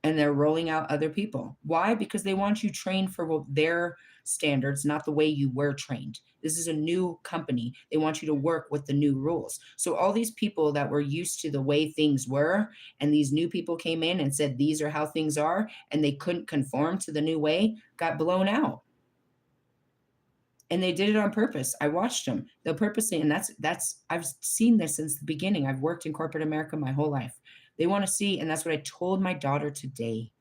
[SPEAKER 1] And they're rolling out other people. Why? Because they want you trained for their standards, not the way you were trained. This is a new company. They want you to work with the new rules. So all these people that were used to the way things were, and these new people came in and said, these are how things are, and they couldn't conform to the new way, got blown out. And they did it on purpose. I watched them. They'll purposely, and that's I've seen this since the beginning. I've worked in corporate America my whole life. They want to see, and that's what I told my daughter today.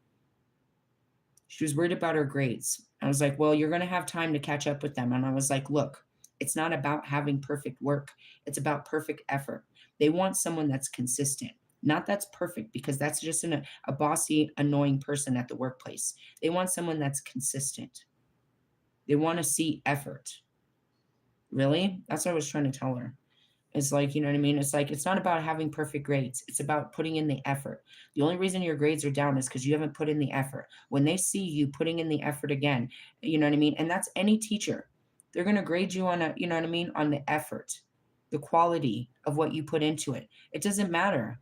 [SPEAKER 1] She was worried about her grades. I was like, well, you're going to have time to catch up with them. And I was like, look, it's not about having perfect work. It's about perfect effort. They want someone that's consistent, not that's perfect, because that's just a bossy, annoying person at the workplace. They want someone that's consistent. They want to see effort. Really? That's what I was trying to tell her. It's like, you know what I mean? It's like, it's not about having perfect grades. It's about putting in the effort. The only reason your grades are down is because you haven't put in the effort. When they see you putting in the effort again, you know what I mean? And that's any teacher. They're going to grade you on you know what I mean? On the effort, the quality of what you put into it. It doesn't matter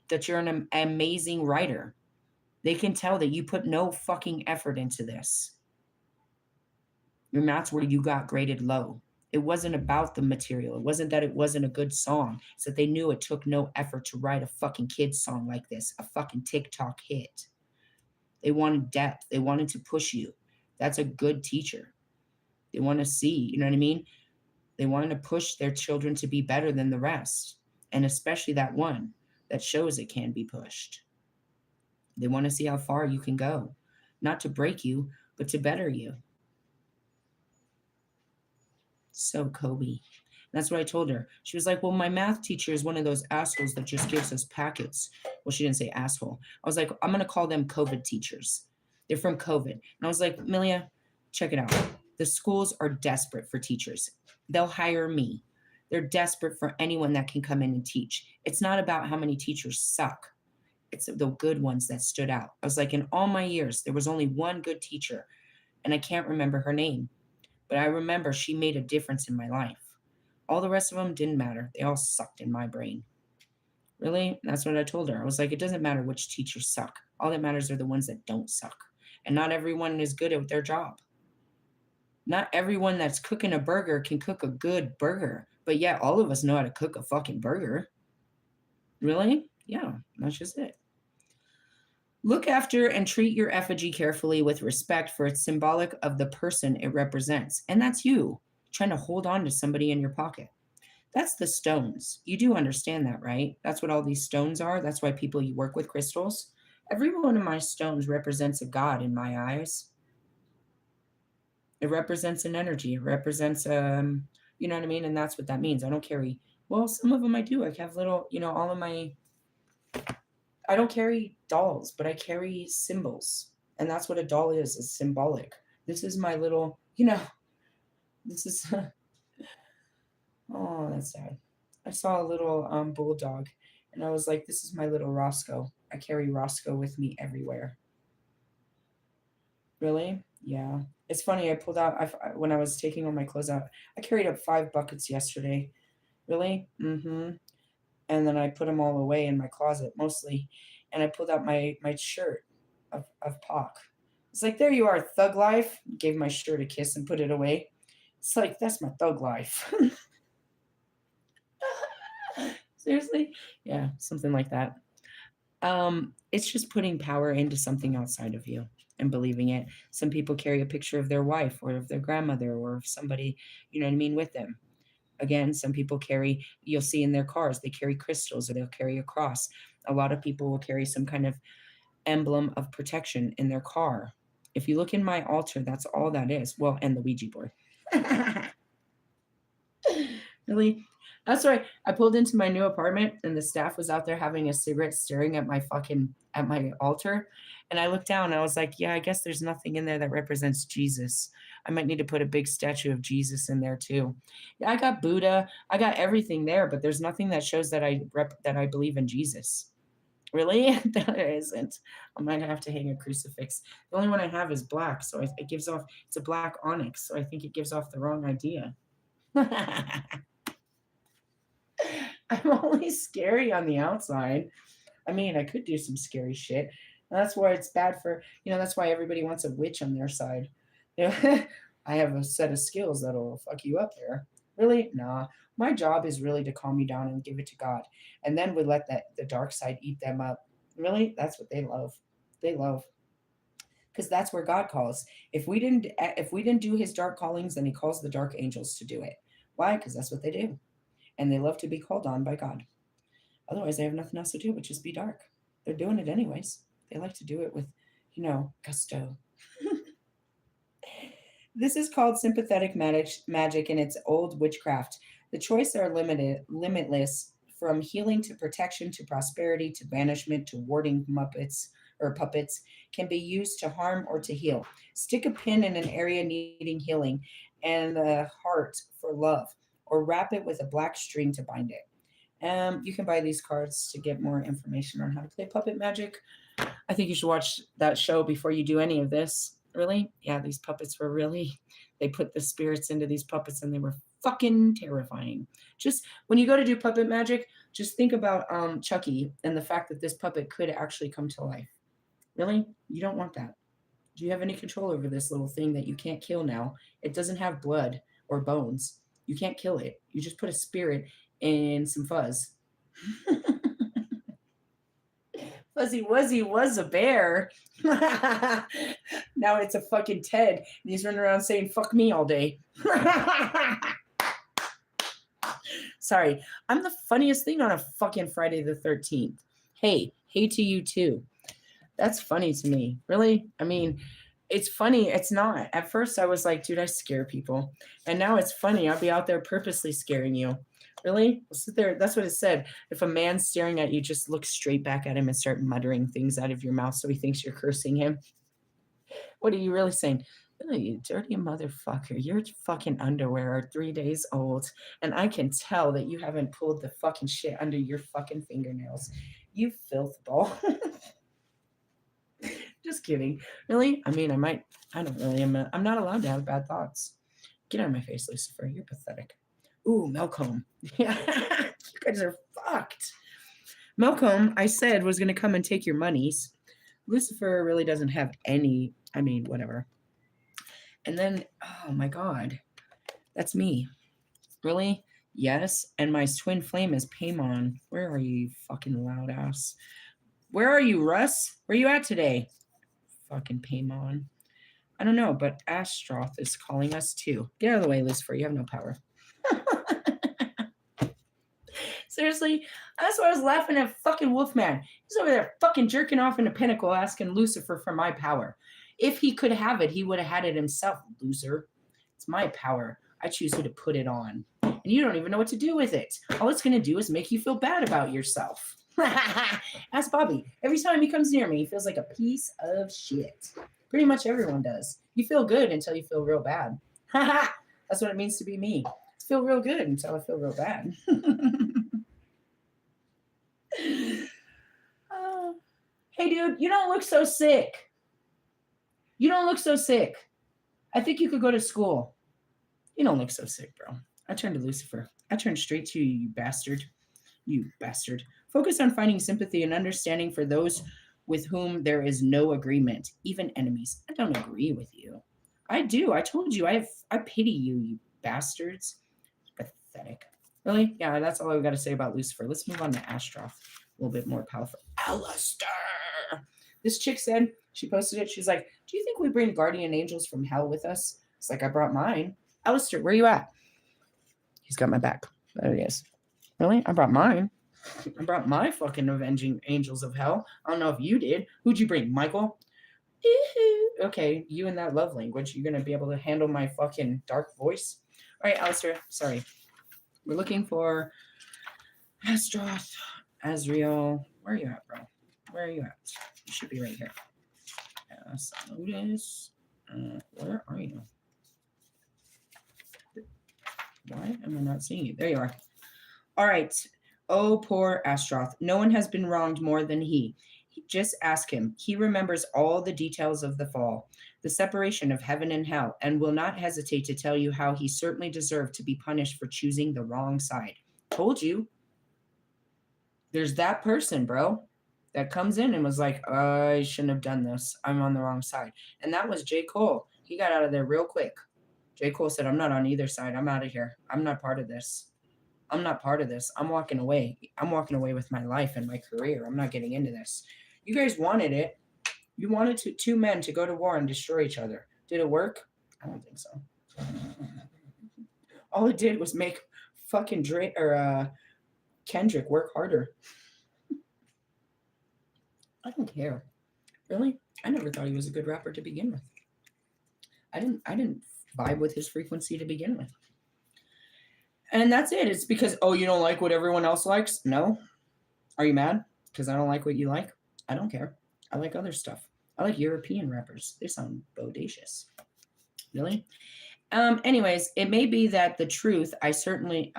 [SPEAKER 1] that you're an amazing writer. They can tell that you put no fucking effort into this. And that's where you got graded low. It wasn't about the material. It wasn't that it wasn't a good song. It's that they knew it took no effort to write a fucking kid's song like this, a fucking TikTok hit. They wanted depth. They wanted to push you. That's a good teacher. They want to see, you know what I mean? They wanted to push their children to be better than the rest. And especially that one that shows it can be pushed. They want to see how far you can go, not to break you, but to better you. So Kobe. That's what I told her. She was like, well, my math teacher is one of those assholes that just gives us packets. Well, she didn't say asshole. I was like, I'm going to call them COVID teachers. They're from COVID. And I was like, Milia, check it out. The schools are desperate for teachers. They'll hire me. They're desperate for anyone that can come in and teach. It's not about how many teachers suck. It's the good ones that stood out. I was like, in all my years, there was only one good teacher, and I can't remember her name. But I remember she made a difference in my life. All the rest of them didn't matter. They all sucked in my brain. Really? That's what I told her. I was like, it doesn't matter which teachers suck. All that matters are the ones that don't suck. And not everyone is good at their job. Not everyone that's cooking a burger can cook a good burger. But yeah, all of us know how to cook a fucking burger. Really? Yeah, that's just it. Look after and treat your effigy carefully with respect, for it's symbolic of the person it represents. And that's you, trying to hold on to somebody in your pocket. That's the stones. You do understand that, right? That's what all these stones are. That's why people you work with crystals. Every one of my stones represents a god in my eyes. It represents an energy. It represents you know what I mean? And that's what that means. I don't carry, well, some of them I do. I have little, all of my, I don't carry dolls, but I carry symbols. And that's what a doll is symbolic. This is my little, this is, oh, that's sad. I saw a little bulldog, and I was like, this is my little Roscoe. I carry Roscoe with me everywhere. Really? Yeah. It's funny. I pulled out, when I was taking all my clothes out, I carried up 5 buckets yesterday. Really? Mm-hmm. And then I put them all away in my closet mostly. And I pulled out my shirt of Pac. It's like, there you are, thug life. Gave my shirt a kiss and put it away. It's like, that's my thug life. Seriously? Yeah, something like that. It's just putting power into something outside of you and believing it. Some people carry a picture of their wife or of their grandmother or of somebody, you know what I mean, with them. Again, some people carry, you'll see in their cars, they carry crystals or they'll carry a cross. A lot of people will carry some kind of emblem of protection in their car. If you look in my altar, that's all that is. Well, and the Ouija board. Really? That's right. I pulled into my new apartment and the staff was out there having a cigarette staring at at my altar. And I looked down and I was like, yeah, I guess there's nothing in there that represents Jesus. I might need to put a big statue of Jesus in there too. Yeah, I got Buddha. I got everything there, but there's nothing that shows that that I believe in Jesus. Really? There isn't. I might have to hang a crucifix. The only one I have is black, so it gives off, it's a black onyx, so I think it gives off the wrong idea. I'm only scary on the outside. I mean, I could do some scary shit. And that's why it's bad for, that's why everybody wants a witch on their side. I have a set of skills that'll fuck you up there. Really? Nah. My job is really to calm you down and give it to God. And then we let the dark side eat them up. Really? That's what they love. They love. Because that's where God calls. If we didn't do his dark callings, then he calls the dark angels to do it. Why? Because that's what they do. And they love to be called on by God. Otherwise, they have nothing else to do but just be dark. They're doing it anyways. They like to do it with, gusto. This is called sympathetic magic and it's old witchcraft. The choices are limitless, from healing to protection to prosperity to banishment to warding puppets can be used to harm or to heal. Stick a pin in an area needing healing and the heart for love, or wrap it with a black string to bind it. You can buy these cards to get more information on how to play puppet magic. I think you should watch that show before you do any of this. Really? Yeah, these puppets were really, they put the spirits into these puppets and they were fucking terrifying. Just when you go to do puppet magic, just think about Chucky and the fact that this puppet could actually come to life. Really? You don't want that. Do you have any control over this little thing that you can't kill now? It doesn't have blood or bones. You can't kill it. You just put a spirit in some fuzz. Fuzzy Wuzzy was a bear. Now it's a fucking Ted, and he's running around saying "fuck me" all day. Sorry, I'm the funniest thing on a fucking Friday the 13th. Hey to you too. That's funny to me. Really? I mean, it's funny. It's not. At first, I was like, dude, I scare people. And now it's funny. I'll be out there purposely scaring you. Really? I'll sit there. That's what it said. If a man's staring at you, just look straight back at him and start muttering things out of your mouth so he thinks you're cursing him. What are you really saying? Oh, you dirty motherfucker. Your fucking underwear are 3 days old. And I can tell that you haven't pulled the fucking shit under your fucking fingernails. You filth ball. Just kidding. Really? I mean, I don't really, I'm not allowed to have bad thoughts. Get out of my face, Lucifer. You're pathetic. Ooh, Malcolm. Yeah, you guys are fucked. Malcolm, I said, was going to come and take your monies. Lucifer really doesn't have any, I mean, whatever. And then, oh my God, that's me. Really? Yes. And my twin flame is Paimon. Where are you fucking loud ass? Where are you, Russ? Where you at today? Fucking Paimon. I don't know, but Astroth is calling us too. Get out of the way, Lucifer. You have no power. Seriously, that's why I was laughing at fucking Wolfman. He's over there fucking jerking off in a pinnacle asking Lucifer for my power. If he could have it, he would have had it himself, loser. It's my power. I choose who to put it on. And you don't even know what to do with it. All it's going to do is make you feel bad about yourself. Ask Bobby. Every time he comes near me, he feels like a piece of shit. Pretty much everyone does. You feel good until you feel real bad. That's what it means to be me. I feel real good until I feel real bad. Hey, dude, you don't look so sick. You don't look so sick. I think you could go to school. You don't look so sick, bro. I turned to Lucifer. I turned straight to you, you bastard. You bastard. Focus on finding sympathy and understanding for those with whom there is no agreement, even enemies. I don't agree with you. I do. I told you. I pity you, you bastards. Pathetic. Really? Yeah, that's all I've got to say about Lucifer. Let's move on to Astroth. A little bit more powerful. Alistair. This chick said, she posted it. She's like, do you think we bring guardian angels from hell with us? It's like, I brought mine. Alistair, where you at? He's got my back. There he is. Really? I brought mine. I brought my fucking avenging angels of hell. I don't know if you did. Who'd you bring, Michael? Okay, you and that love language. You're going to be able to handle my fucking dark voice? All right, Alistair, sorry. We're looking for Astroth, Azrael. Where are you at, bro? Where are you at? You should be right here. Notice. Where are you? Why am I not seeing you? There you are. All right. Oh, poor Astroth. No one has been wronged more than he. Just ask him. He remembers all the details of the fall, the separation of heaven and hell, and will not hesitate to tell you how he certainly deserved to be punished for choosing the wrong side. Told you. There's that person, bro, that comes in and was like, I shouldn't have done this. I'm on the wrong side. And that was J. Cole. He got out of there real quick. J. Cole said, I'm not on either side. I'm out of here. I'm not part of this. I'm not part of this. I'm walking away. I'm walking away with my life and my career. I'm not getting into this. You guys wanted it. You wanted two men to go to war and destroy each other. Did it work? I don't think so. All it did was make fucking Kendrick work harder. I don't care. Really? I never thought he was a good rapper to begin with. I didn't vibe with his frequency to begin with. And that's it. It's because, oh, you don't like what everyone else likes? No. Are you mad? Because I don't like what you like? I don't care. I like other stuff. I like European rappers. They sound bodacious. Really? Anyways, it may be that the truth, I certainly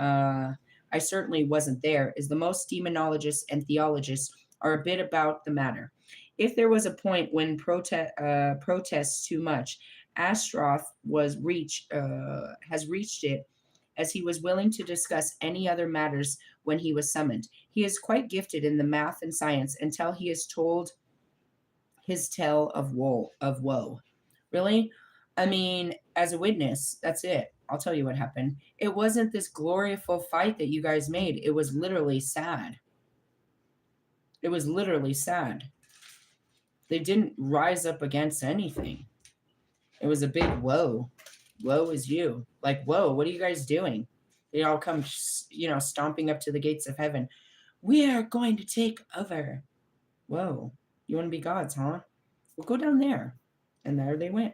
[SPEAKER 1] wasn't there, is the most demonologists and theologians are a bit about the matter. If there was a point when protests too much, Astroth has reached it, as he was willing to discuss any other matters when he was summoned. He is quite gifted in the math and science until he is told his tale of woe. Really? I mean, as a witness, that's it. I'll tell you what happened. It wasn't this gloriful fight that you guys made. It was literally sad. It was literally sad. They didn't rise up against anything. It was a big whoa. Woe is you. Like, whoa, what are you guys doing? They all come, stomping up to the gates of heaven. We are going to take over. Whoa, you want to be gods, huh? Well, go down there. And there they went.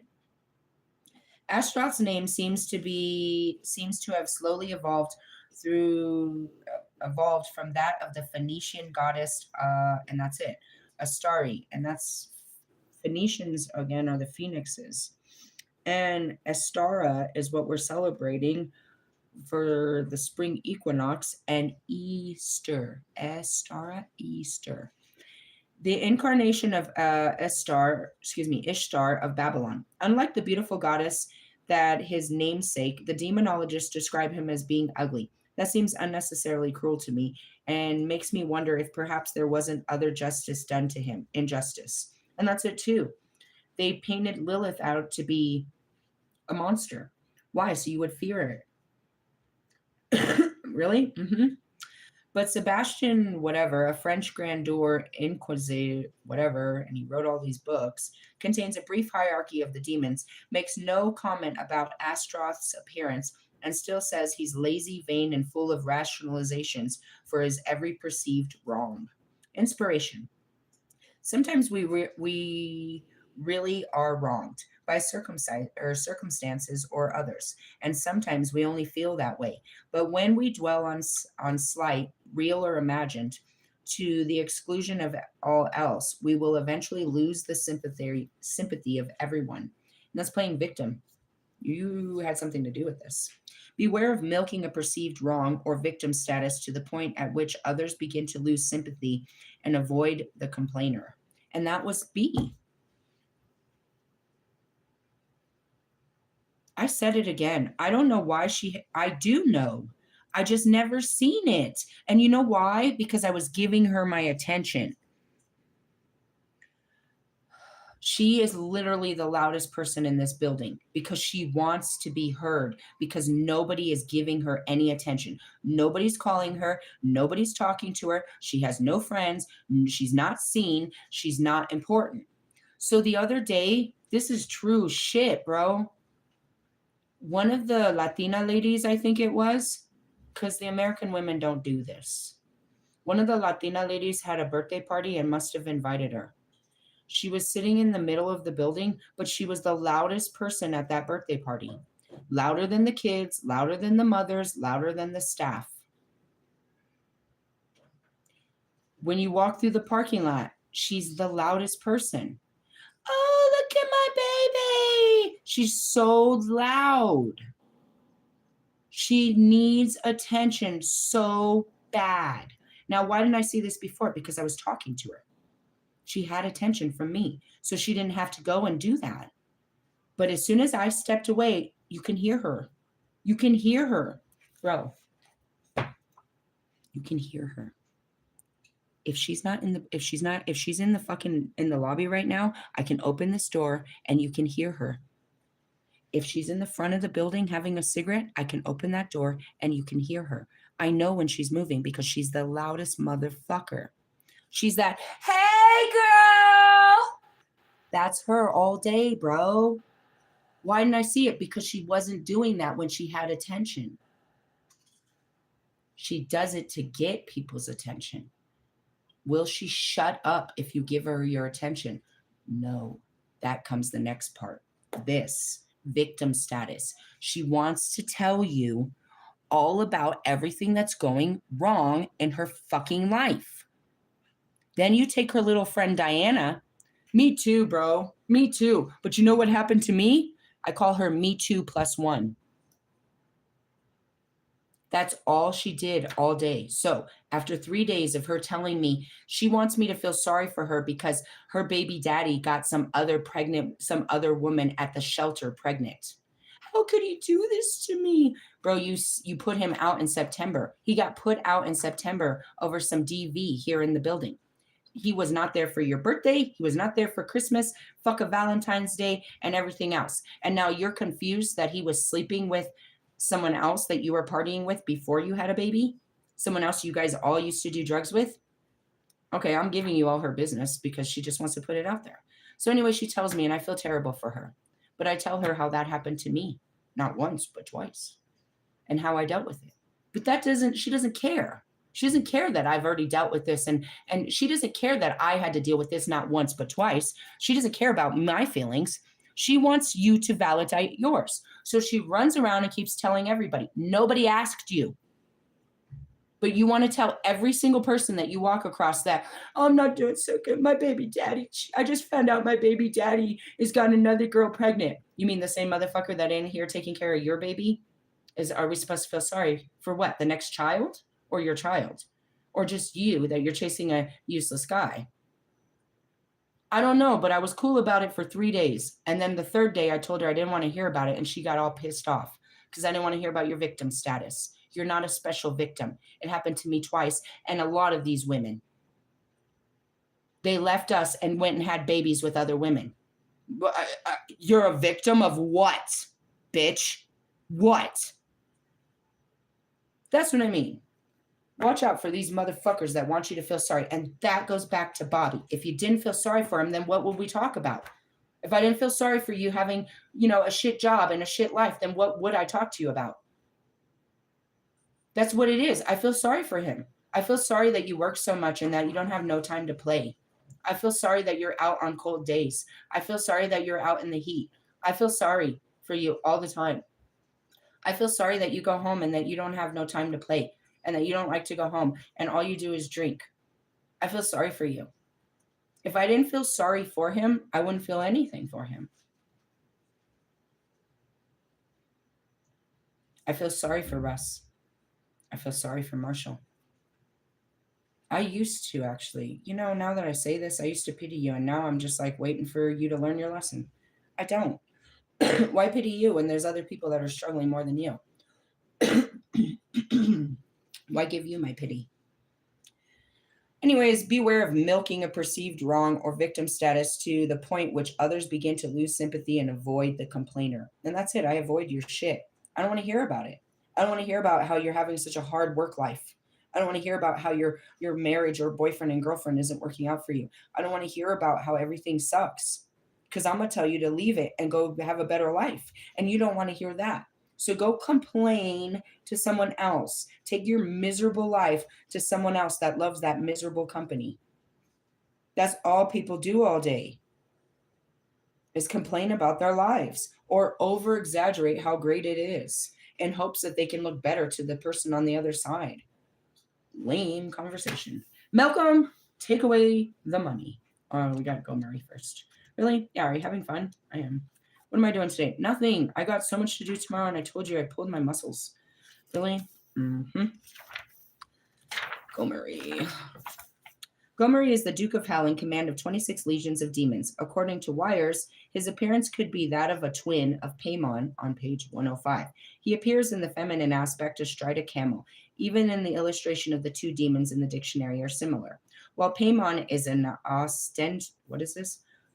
[SPEAKER 1] Astroth's name seems to have slowly evolved from that of the Phoenician goddess, and that's it, Astari, and that's Phoenicians again are the phoenixes, and Astara is what we're celebrating for the spring equinox and Easter. Astara, Easter. The incarnation of Ishtar of Babylon. Unlike the beautiful goddess that his namesake, the demonologists describe him as being ugly. That seems unnecessarily cruel to me and makes me wonder if perhaps there wasn't other justice done to him, injustice. And that's it too. They painted Lilith out to be a monster. Why? So you would fear it. Really? Mm-hmm. But Sebastian, whatever, a French grandeur inquisitor, whatever, and he wrote all these books, contains a brief hierarchy of the demons, makes no comment about Astroth's appearance, and still says he's lazy, vain, and full of rationalizations for his every perceived wrong. Inspiration. Sometimes we really are wronged by circumstances or others, and sometimes we only feel that way. But when we dwell on slight, real or imagined, to the exclusion of all else, we will eventually lose the sympathy of everyone. And that's playing victim. You had something to do with this. Beware of milking a perceived wrong or victim status to the point at which others begin to lose sympathy and avoid the complainer. And that was B. I said it again. I don't know why I do know. I just never seen it. And you know why? Because I was giving her my attention. She is literally the loudest person in this building because she wants to be heard, because nobody is giving her any attention. Nobody's calling her. Nobody's talking to her. She has no friends. She's not seen. She's not important. So the other day, this is true shit, bro. One of the Latina ladies, I think it was, because the American women don't do this. One of the Latina ladies had a birthday party and must have invited her. She was sitting in the middle of the building, but she was the loudest person at that birthday party. Louder than the kids, louder than the mothers, louder than the staff. When you walk through the parking lot, she's the loudest person. Oh, look at my baby. She's so loud. She needs attention so bad. Now, why didn't I see this before? Because I was talking to her. She had attention from me, so she didn't have to go and do that. But as soon as I stepped away, you can hear her. You can hear her, bro. You can hear her. If she's in the lobby right now, I can open this door and you can hear her. If she's in the front of the building having a cigarette, I can open that door and you can hear her. I know when she's moving because she's the loudest motherfucker. She's that, hey girl. That's her all day, bro. Why didn't I see it? Because she wasn't doing that when she had attention. She does it to get people's attention. Will she shut up if you give her your attention? No. That comes the next part. This victim status. She wants to tell you all about everything that's going wrong in her fucking life. Then you take her little friend Diana. Me too, bro. Me too. But you know what happened to me? I call her Me Too +1. That's all she did all day. So after 3 days of her telling me she wants me to feel sorry for her because her baby daddy got some other woman at the shelter pregnant. How could he do this to me? Bro, you put him out in September. He got put out in September over some DV here in the building. He was not there for your birthday. He was not there for Christmas, fuck a Valentine's Day, and everything else. And now you're confused that he was sleeping with Someone else that you were partying with before you had a baby? Someone else you guys all used to do drugs with? Okay, I'm giving you all her business because she just wants to put it out there. So anyway, she tells me, and I feel terrible for her. But I tell her how that happened to me, not once, but twice, and how I dealt with it. But she doesn't care. She doesn't care that I've already dealt with this, and she doesn't care that I had to deal with this not once but twice. She doesn't care about my feelings. She wants you to validate yours. So she runs around and keeps telling everybody, nobody asked you. But you want to tell every single person that you walk across that, oh, I'm not doing so good. My baby daddy, I just found out my baby daddy has got another girl pregnant. You mean the same motherfucker that ain't here taking care of your baby? Are we supposed to feel sorry for what? The next child or your child? Or just you that you're chasing a useless guy? I don't know, but I was cool about it for 3 days. And then the third day I told her I didn't want to hear about it. And she got all pissed off because I didn't want to hear about your victim status. You're not a special victim. It happened to me twice. And a lot of these women, they left us and went and had babies with other women. You're a victim of what, bitch? What? That's what I mean. Watch out for these motherfuckers that want you to feel sorry. And that goes back to Bobby. If you didn't feel sorry for him, then what would we talk about? If I didn't feel sorry for you having, a shit job and a shit life, then what would I talk to you about? That's what it is. I feel sorry for him. I feel sorry that you work so much and that you don't have no time to play. I feel sorry that you're out on cold days. I feel sorry that you're out in the heat. I feel sorry for you all the time. I feel sorry that you go home and that you don't have no time to play and that you don't like to go home and all you do is drink. I feel sorry for you. If I didn't feel sorry for him, I wouldn't feel anything for him. I feel sorry for Russ. I feel sorry for Marshall. I used to actually, now that I say this, I used to pity you and now I'm just like waiting for you to learn your lesson. I don't. Why pity you when there's other people that are struggling more than you? Why give you my pity? Anyways, beware of milking a perceived wrong or victim status to the point which others begin to lose sympathy and avoid the complainer. And that's it. I avoid your shit. I don't want to hear about it. I don't want to hear about how you're having such a hard work life. I don't want to hear about how your marriage or boyfriend and girlfriend isn't working out for you. I don't want to hear about how everything sucks because I'm going to tell you to leave it and go have a better life. And you don't want to hear that. So go complain to someone else. Take your miserable life to someone else that loves that miserable company. That's all people do all day is complain about their lives or over exaggerate how great it is in hopes that they can look better to the person on the other side. Lame conversation. Malcolm, take away the money. Oh, we got to go Murray first. Really? Yeah, are you having fun? I am. What am I doing today? Nothing. I got so much to do tomorrow, and I told you I pulled my muscles. Really? Mm-hmm. Gomery. Gomery is the Duke of Hell in command of 26 legions of demons. According to Wires, his appearance could be that of a twin of Paimon on page 105. He appears in the feminine aspect astride a camel. Even in the illustration of the two demons in the dictionary are similar. While Paimon is an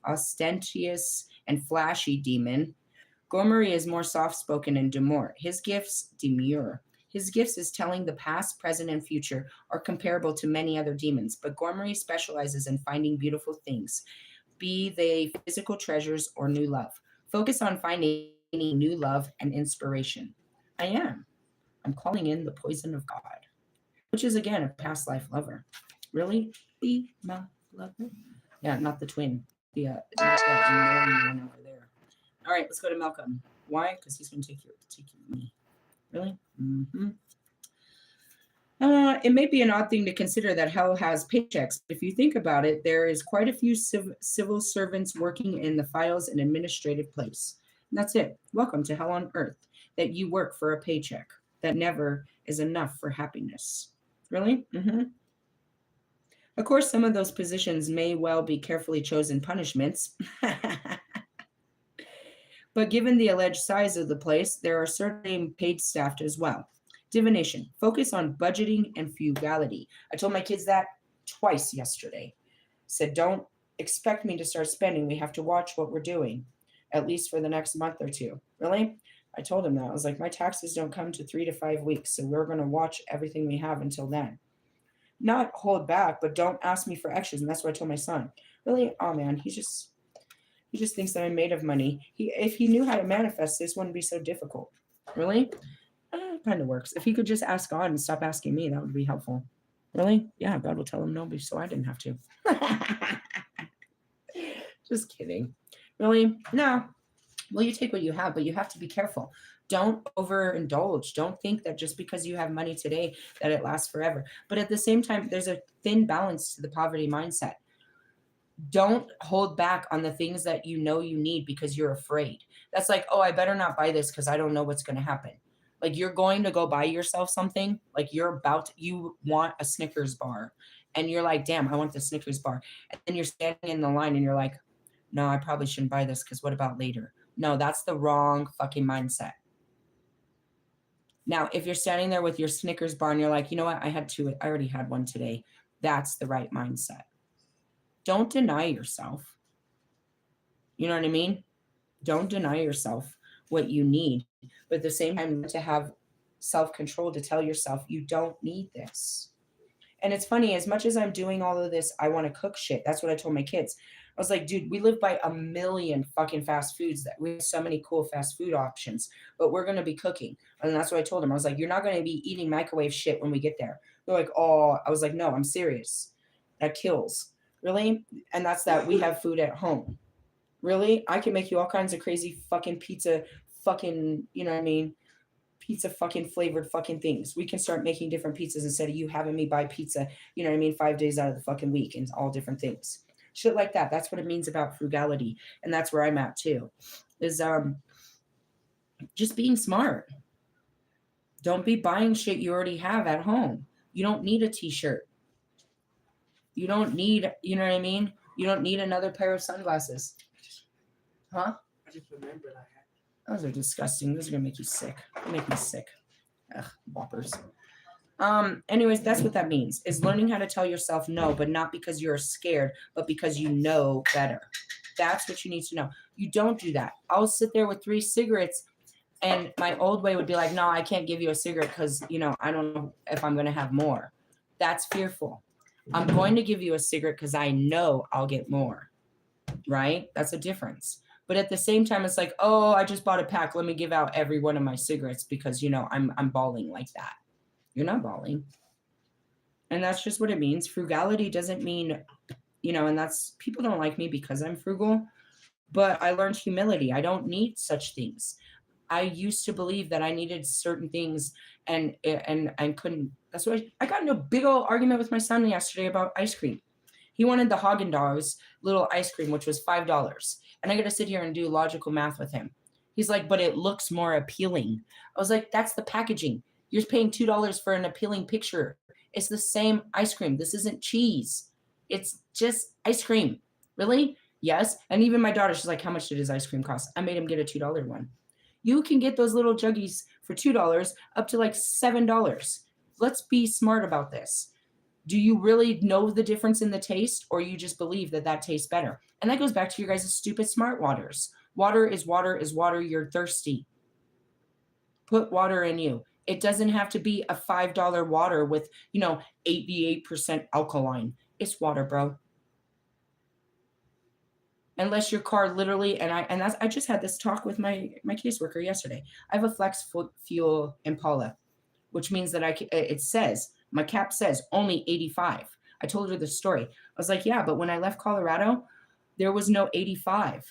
[SPEAKER 1] ostentatious and flashy demon, Gomery is more soft-spoken and demure. His gifts is telling the past, present, and future are comparable to many other demons, but Gomery specializes in finding beautiful things, be they physical treasures or new love. Focus on finding new love and inspiration. I am. I'm calling in the poison of God, which is, again, a past life lover. Really? Be my lover? Yeah, not the twin. Not that annoying one over there. All right, let's go to Malcolm. Why? Because he's going to take me. Really? Mm-hmm. It may be an odd thing to consider that hell has paychecks. If you think about it, there is quite a few civil servants working in the files and administrative place. And that's it. Welcome to hell on earth, that you work for a paycheck. That never is enough for happiness. Really? Mm-hmm. Of course, some of those positions may well be carefully chosen punishments. But given the alleged size of the place, there are certainly paid staff as well. Divination. Focus on budgeting and frugality. I told my kids that twice yesterday. Said, don't expect me to start spending. We have to watch what we're doing, at least for the next month or two. Really? I told him that. I was like, my taxes don't come to 3 to 5 weeks, so we're going to watch everything we have until then. Not hold back, but don't ask me for extras. And that's what I told my son. Really? Oh man, he just thinks that I'm made of money. If he knew how to manifest, this wouldn't be so difficult. Really? Kind of works. If he could just ask God and stop asking me, that would be helpful. Really? Yeah, God will tell him no, so I didn't have to. Just kidding. Really? No. Well, you take what you have, but you have to be careful. Don't overindulge. Don't think that just because you have money today that it lasts forever. But at the same time, there's a thin balance to the poverty mindset. Don't hold back on the things that you know you need because you're afraid. That's like, oh, I better not buy this because I don't know what's going to happen. Like you're going to go buy yourself something, like you want a Snickers bar and you're like, damn, I want the Snickers bar. And then you're standing in the line and you're like, no, I probably shouldn't buy this because what about later? No, that's the wrong fucking mindset. Now, if you're standing there with your Snickers bar and you're like, you know what, I already had one today. That's the right mindset. Don't deny yourself. You know what I mean? Don't deny yourself what you need. But at the same time, to have self-control to tell yourself, you don't need this. And it's funny, as much as I'm doing all of this, I want to cook shit. That's what I told my kids. I was like, dude, we live by a million fucking fast foods that we have so many cool fast food options, but we're going to be cooking. And that's what I told them. I was like, you're not going to be eating microwave shit when we get there. They're like, oh, I was like, no, I'm serious. That kills. Really? And that's that we have food at home. Really? I can make you all kinds of crazy fucking pizza fucking, you know what I mean? Pizza fucking flavored fucking things. We can start making different pizzas instead of you having me buy pizza, you know what I mean, 5 days out of the fucking week and all different things. Shit like that. That's what it means about frugality. And that's where I'm at too. Is just being smart. Don't be buying shit you already have at home. You don't need a t-shirt. You don't need, you know what I mean? You don't need another pair of sunglasses. Huh?
[SPEAKER 2] I just remembered I had.
[SPEAKER 1] Those are disgusting. Those are gonna make you sick. They make me sick. Ugh, whoppers. Anyways, that's what that means, is learning how to tell yourself no, but not because you're scared, but because you know better. That's what you need to know. You don't do that. I'll sit there with 3 cigarettes and my old way would be like, no, I can't give you a cigarette because, you know, I don't know if I'm going to have more. That's fearful. I'm going to give you a cigarette because I know I'll get more, right? That's a difference. But at the same time, it's like, oh, I just bought a pack. Let me give out every one of my cigarettes because, you know, I'm balling like that. You're not balling. And that's just what it means. Frugality doesn't mean, you know, and that's, people don't like me because I'm frugal, but I learned humility. I don't need such things. I used to believe that I needed certain things and couldn't. That's why I got in a big old argument with my son yesterday about ice cream. He wanted the Haagen-Dazs little ice cream, which was $5. And I got to sit here and do logical math with him. He's like, but it looks more appealing. I was like, that's the packaging. You're paying $2 for an appealing picture. It's the same ice cream. This isn't cheese. It's just ice cream. Really? Yes. And even my daughter, she's like, how much did his ice cream cost? I made him get a $2 one. You can get those little juggies for $2 up to like $7. Let's be smart about this. Do you really know the difference in the taste, or you just believe that that tastes better? And that goes back to your guys' stupid smart waters. Water is water is water. You're thirsty. Put water in you. It doesn't have to be a $5 water with, 88% alkaline. It's water, bro. Unless your car literally, I just had this talk with my caseworker yesterday. I have a flex fuel Impala, which means that it says, my cap says only 85. I told her the story. I was like, yeah, but when I left Colorado, there was no 85.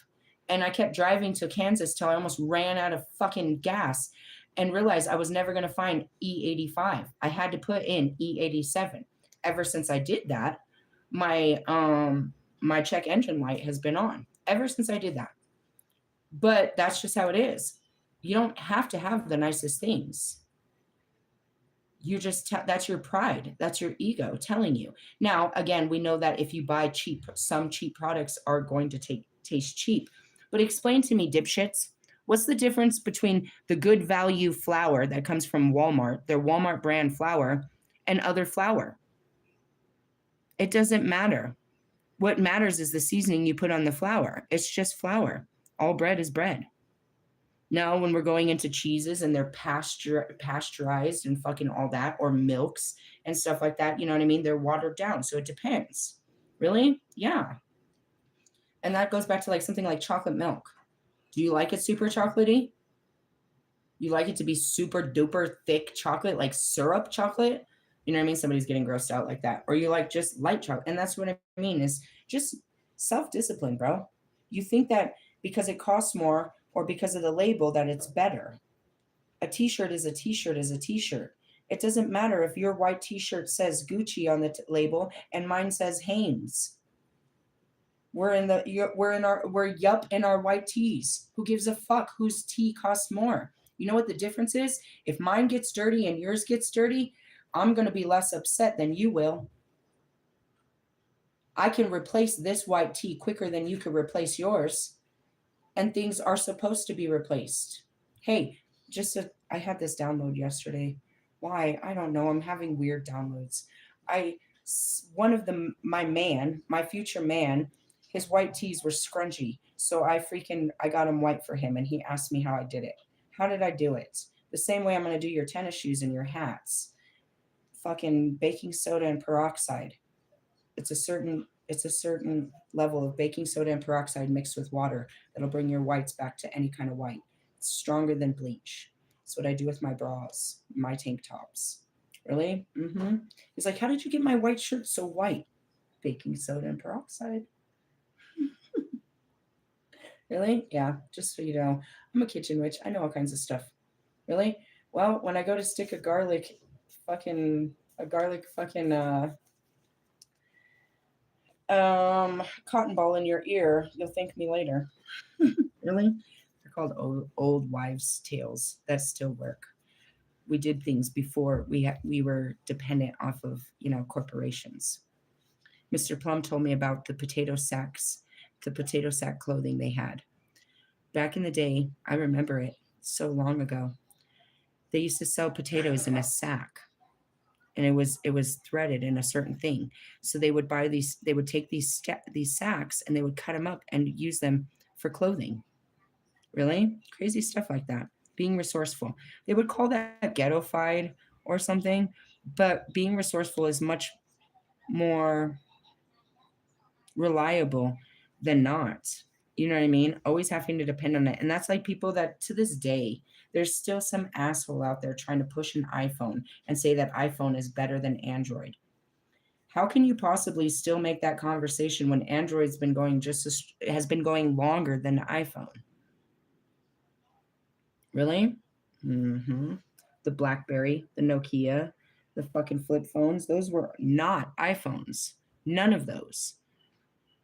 [SPEAKER 1] And I kept driving to Kansas till I almost ran out of fucking gas and realized I was never going to find E85. I had to put in E87. Ever since I did that, my check engine light has been on ever since I did that. But that's just how it is. You don't have to have the nicest things. You just, that's your pride. That's your ego telling you. Now, again, we know that if you buy cheap, some cheap products are going to taste cheap. But explain to me, dipshits, what's the difference between the good value flour that comes from Walmart, their Walmart brand flour, and other flour? It doesn't matter. What matters is the seasoning you put on the flour. It's just flour. All bread is bread. Now, when we're going into cheeses and they're pasteurized and fucking all that, or milks and stuff like that, you know what I mean? They're watered down. So it depends. Really? Yeah. And that goes back to like something like chocolate milk. Do you like it super chocolatey? You like it to be super duper thick chocolate, like syrup chocolate? You know what I mean? Somebody's getting grossed out like that. Or you like just light chocolate. And that's what I mean is just self-discipline, bro. You think that because it costs more or because of the label that it's better. A t-shirt is a t-shirt is a t-shirt. It doesn't matter if your white t-shirt says Gucci on the label and mine says Hanes. We're yup in our white tees. Who gives a fuck whose tea costs more? You know what the difference is? If mine gets dirty and yours gets dirty, I'm going to be less upset than you will. I can replace this white tee quicker than you could replace yours. And things are supposed to be replaced. Hey, I had this download yesterday. Why? I don't know. I'm having weird downloads. One of my future man, his white tees were scrunchy. So I got him white for him and he asked me how I did it. How did I do it? The same way I'm going to do your tennis shoes and your hats. Fucking baking soda and peroxide. It's a certain level of baking soda and peroxide mixed with water that'll bring your whites back to any kind of white. It's stronger than bleach. That's what I do with my bras, my tank tops. Really? Mm-hmm. He's like, how did you get my white shirt so white? Baking soda and peroxide. Really? Yeah, just so you know. I'm a kitchen witch. I know all kinds of stuff. Really? Well, when I go to stick a garlic fucking cotton ball in your ear, you'll thank me later. Really? They're called old wives' tales that still work. We did things before we were dependent off of corporations. Mr. Plum told me about the potato sack clothing they had back in the day. I remember it so long ago. They used to sell potatoes in a sack, and it was threaded in a certain thing. So they would take these sacks and they would cut them up and use them for clothing. Really? Crazy stuff like that. Being resourceful. They would call that ghetto-fied or something, but being resourceful is much more reliable than not. You know what I mean? Always having to depend on it. And that's like people that to this day, there's still some asshole out there trying to push an iPhone and say that iPhone is better than Android. How can you possibly still make that conversation when Android's been going has been going longer than the iPhone? Really? Mm-hmm. The BlackBerry, the Nokia, the fucking flip phones, those were not iPhones. None of those.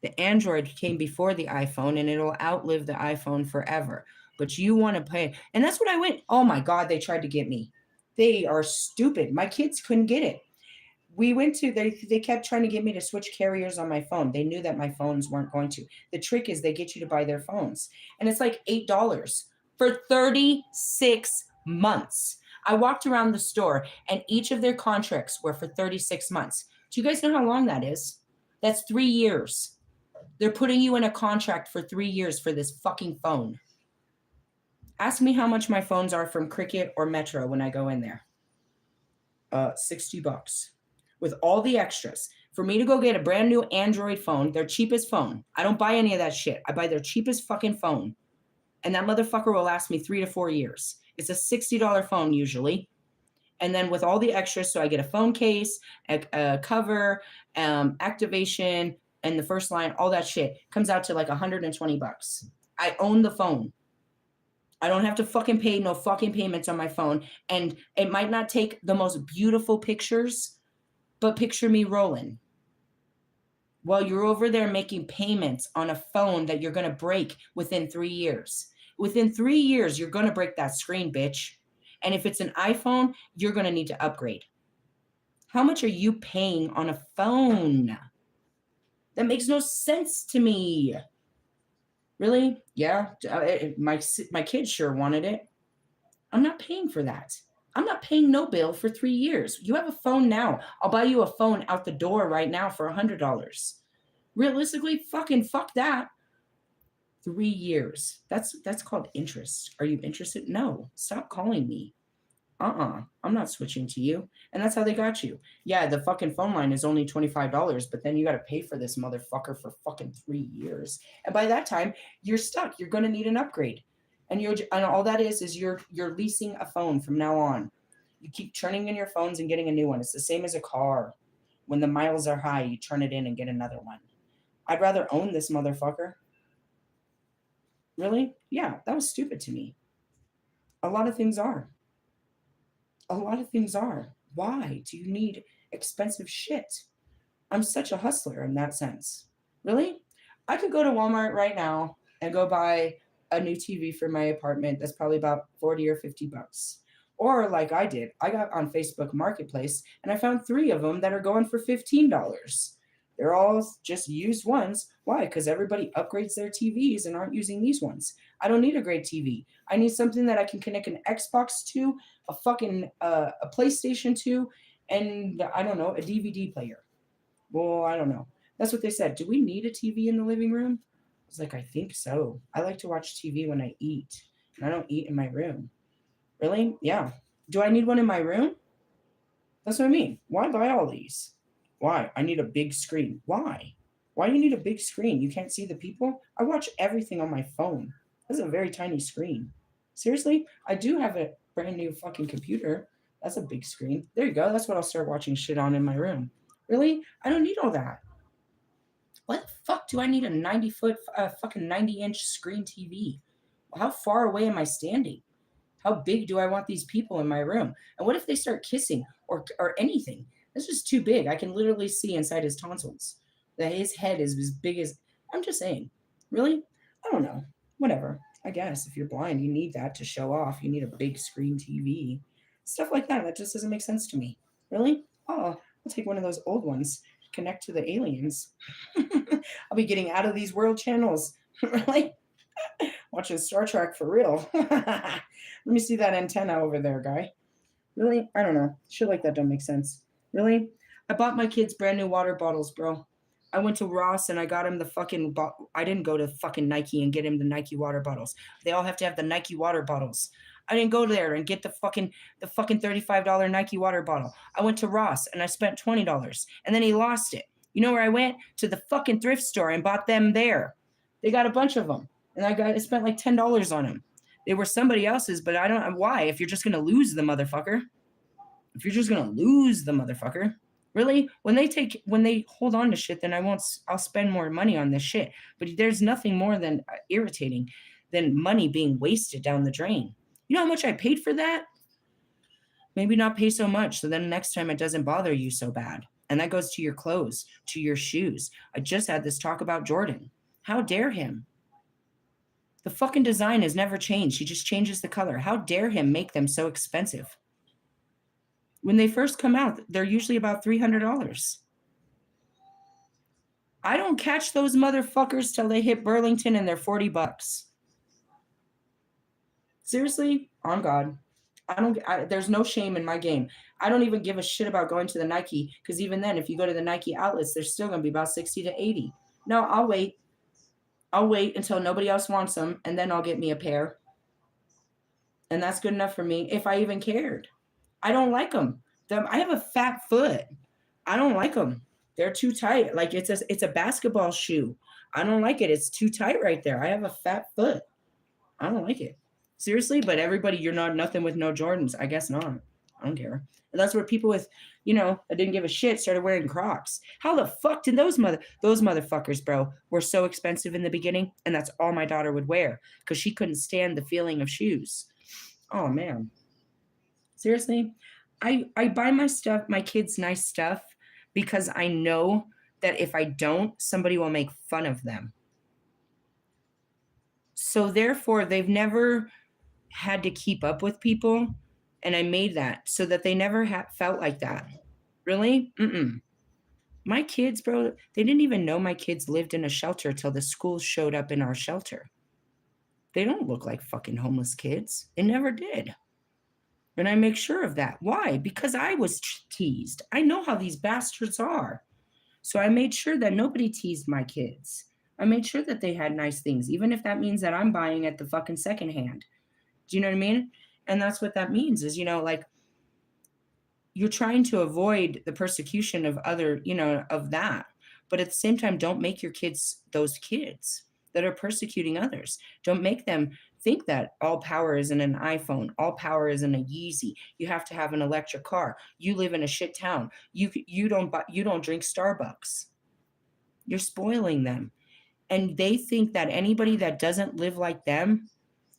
[SPEAKER 1] The Android came before the iPhone and it'll outlive the iPhone forever. But you want to pay. And that's what I went. Oh my God, they tried to get me. They are stupid. My kids couldn't get it. They kept trying to get me to switch carriers on my phone. They knew that my phones weren't going to. The trick is they get you to buy their phones. And it's like $8 for 36 months. I walked around the store and each of their contracts were for 36 months. Do you guys know how long that is? That's 3 years. They're putting you in a contract for 3 years for this fucking phone. Ask me how much my phones are from Cricket or Metro when I go in there. $60 with all the extras. For me to go get a brand new Android phone, their cheapest phone. I don't buy any of that shit. I buy their cheapest fucking phone. And that motherfucker will last me 3 to 4 years. It's a $60 phone usually. And then with all the extras, so I get a phone case, a cover, activation, and the first line, all that shit comes out to like $120. I own the phone. I don't have to fucking pay no fucking payments on my phone. And it might not take the most beautiful pictures, but picture me rolling while you're over there making payments on a phone that you're going to break within 3 years. Within 3 years, you're going to break that screen, bitch. And if it's an iPhone, you're going to need to upgrade. How much are you paying on a phone? That makes no sense to me. Really? Yeah. My kids sure wanted it. I'm not paying for that. I'm not paying no bill for 3 years. You have a phone now. I'll buy you a phone out the door right now for $100. Realistically, fuck that. 3 years. That's called interest. Are you interested? No. Stop calling me. I'm not switching to you. And that's how they got you. Yeah, the fucking phone line is only $25, but then you got to pay for this motherfucker for fucking 3 years. And by that time, you're stuck. You're going to need an upgrade. And all that is you're leasing a phone from now on. You keep turning in your phones and getting a new one. It's the same as a car. When the miles are high, you turn it in and get another one. I'd rather own this motherfucker. Really? Yeah, that was stupid to me. A lot of things are. A lot of things are. Why do you need expensive shit? I'm such a hustler in that sense. Really? I could go to Walmart right now and go buy a new TV for my apartment that's probably about 40 or 50 bucks. Or like I did, I got on Facebook Marketplace and I found 3 of them that are going for $15. They're all just used ones. Why? Because everybody upgrades their TVs and aren't using these ones. I don't need a great TV. I need something that I can connect an Xbox to, a fucking a PlayStation to, and I don't know, a DVD player. Well, I don't know. That's what they said. Do we need a TV in the living room? I was like, I think so. I like to watch TV when I eat, and I don't eat in my room. Really? Yeah. Do I need one in my room? That's what I mean. Why buy all these? Why? I need a big screen. Why? Why do you need a big screen? You can't see the people? I watch everything on my phone. That's a very tiny screen. Seriously? I do have a brand new fucking computer. That's a big screen. There you go. That's what I'll start watching shit on in my room. Really? I don't need all that. What the fuck do I need a 90-foot, fucking 90-inch screen TV? How far away am I standing? How big do I want these people in my room? And what if they start kissing or anything? That's just too big. I can literally see inside his tonsils. That his head is as big as. I'm just saying. Really? I don't know. Whatever. I guess if you're blind, you need that to show off. You need a big screen TV. Stuff like that. That just doesn't make sense to me. Really? Oh, I'll take one of those old ones. Connect to the aliens. I'll be getting out of these world channels. Really? Watching Star Trek for real. Let me see that antenna over there, guy. Really? I don't know. Shit like that don't make sense. Really? I bought my kids brand new water bottles, bro. I went to Ross and I got him the fucking. I didn't go to fucking Nike and get him the Nike water bottles. They all have to have the Nike water bottles. I didn't go there and get the fucking $35 Nike water bottle. I went to Ross and I spent $20 and then he lost it. You know where I went? To the fucking thrift store and bought them there. They got a bunch of them and I spent like $10 on them. They were somebody else's, but I don't know why. If you're just gonna lose the motherfucker, really? When they hold on to shit, then I'll spend more money on this shit. But there's nothing more than irritating than money being wasted down the drain. You know how much I paid for that? Maybe not pay so much, so then next time it doesn't bother you so bad. And that goes to your clothes, to your shoes. I just had this talk about Jordan. How dare him? The fucking design has never changed. He just changes the color. How dare him make them so expensive? When they first come out, they're usually about $300. I don't catch those motherfuckers till they hit Burlington and they're 40 bucks. Seriously? On God. There's no shame in my game. I don't even give a shit about going to the Nike because even then, if you go to the Nike outlets, they're still going to be about 60 to 80. No, I'll wait. I'll wait until nobody else wants them and then I'll get me a pair. And that's good enough for me if I even cared. I don't like them. I have a fat foot. I don't like them. They're too tight. Like it's a basketball shoe. I don't like it. It's too tight right there. I have a fat foot. I don't like it. Seriously, but everybody, you're not nothing with no Jordans. I guess not. I don't care. And that's where people with, that didn't give a shit started wearing Crocs. How the fuck did those motherfuckers, bro, were so expensive in the beginning, and that's all my daughter would wear because she couldn't stand the feeling of shoes. Oh man. Seriously, I buy my kids nice stuff because I know that if I don't, somebody will make fun of them. So therefore, they've never had to keep up with people, and I made that so that they never felt like that. Really? My kids, bro, they didn't even know my kids lived in a shelter till the schools showed up in our shelter. They don't look like fucking homeless kids. They never did. And I make sure of that. Why? Because I was teased. I know how these bastards are. So I made sure that nobody teased my kids. I made sure that they had nice things, even if that means that I'm buying at the fucking secondhand. Do you know what I mean? And that's what that means is, like you're trying to avoid the persecution of other, of that. But at the same time, don't make your kids those kids that are persecuting others. Don't make them think that all power is in an iPhone, all power is in a Yeezy. You have to have an electric car. You live in a shit town. You don't drink Starbucks. You're spoiling them. And they think that anybody that doesn't live like them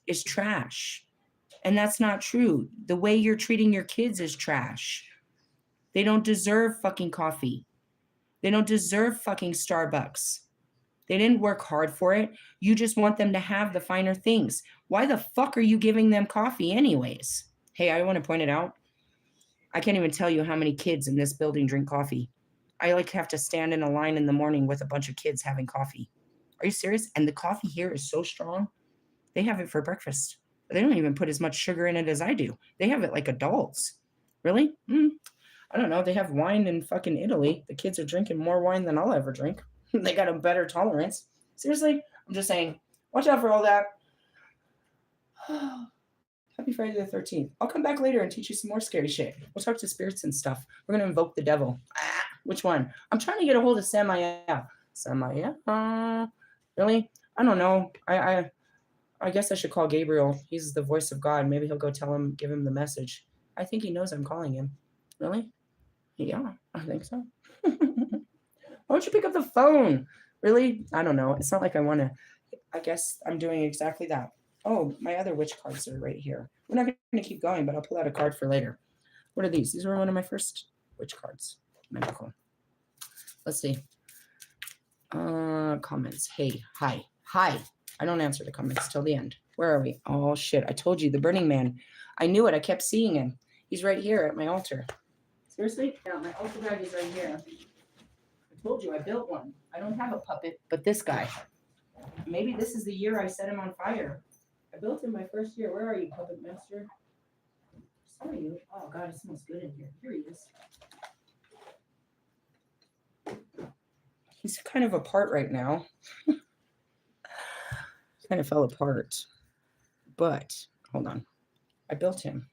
[SPEAKER 1] is trash. And that's not true. The way you're treating your kids is trash. They don't deserve fucking coffee. They don't deserve fucking Starbucks. They didn't work hard for it. You just want them to have the finer things. Why the fuck are you giving them coffee anyways? Hey, I want to point it out. I can't even tell you how many kids in this building drink coffee. I have to stand in a line in the morning with a bunch of kids having coffee. Are you serious? And the coffee here is so strong. They have it for breakfast. They don't even put as much sugar in it as I do. They have it like adults. Really? I don't know. They have wine in fucking Italy. The kids are drinking more wine than I'll ever drink. They got a better tolerance. Seriously? I'm just saying, watch out for all that. Happy Friday the 13th. I'll come back later and teach you some more scary shit. We'll talk to spirits and stuff. We're going to invoke the devil. Which one? I'm trying to get a hold of Samael. Samael? Really? I don't know. I guess I should call Gabriel. He's the voice of God. Maybe he'll go give him the message. I think he knows I'm calling him. Really? Yeah, I think so. Why don't you pick up the phone? Really? I don't know. It's not like I want to. I guess I'm doing exactly that. Oh, my other witch cards are right here. We're not going to keep going, but I'll pull out a card for later. What are these? These were one of my first witch cards. Magical. Let's see. Comments. Hey, hi. I don't answer the comments till the end. Where are we? Oh, shit. I told you, the Burning Man. I knew it. I kept seeing him. He's right here at my altar. Seriously? Yeah, my altar bag is right here. I told you, I built one. I don't have a puppet, but this guy. Maybe this is the year I set him on fire. I built him my first year. Where are you, puppet master? I saw you. Oh, God, it smells good in here. Here he is. He's kind of apart right now. Kind of fell apart. But, hold on. I built him.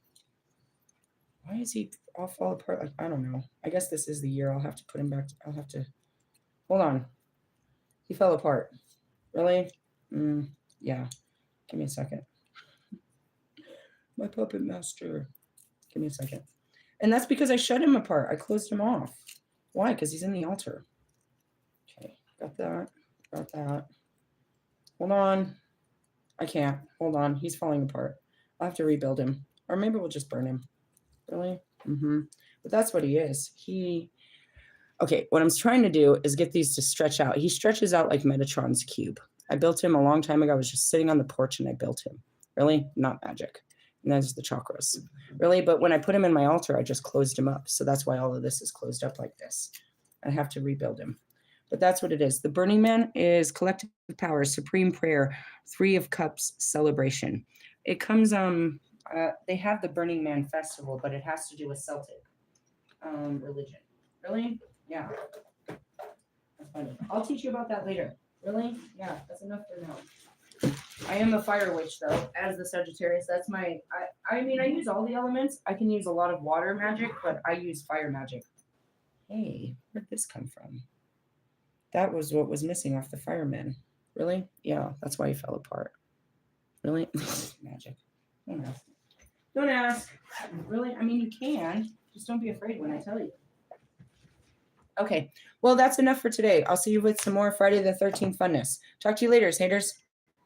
[SPEAKER 1] Why is he all fall apart? I don't know. I guess this is the year I'll have to put him back. I'll have to. Hold on. He fell apart. Really? Yeah. Give me a second. My puppet master. Give me a second. And that's because I shut him apart. I closed him off. Why? Because he's in the altar. Okay. Got that. Got that. Hold on. I can't. Hold on. He's falling apart. I'll have to rebuild him. Or maybe we'll just burn him. Really? But that's what he is. Okay, what I'm trying to do is get these to stretch out. He stretches out like Metatron's cube. I built him a long time ago. I was just sitting on the porch and I built him. Really? Not magic. And that's the chakras. Really? But when I put him in my altar, I just closed him up. So that's why all of this is closed up like this. I have to rebuild him. But that's what it is. The Burning Man is collective power, supreme prayer, 3 of Cups celebration. It comes, they have the Burning Man festival, but it has to do with Celtic religion. Really? Yeah. That's funny. I'll teach you about that later. Really? Yeah, that's enough for now. I am a fire witch, though, as the Sagittarius. That's my, I mean, I use all the elements. I can use a lot of water magic, but I use fire magic. Hey, where'd this come from? That was what was missing off the fireman. Really? Yeah, that's why he fell apart. Really? Magic. Don't ask. Don't ask. Really? I mean, you can. Just don't be afraid when I tell you. Okay. Well, that's enough for today. I'll see you with some more Friday the 13th funness. Talk to you later, haters.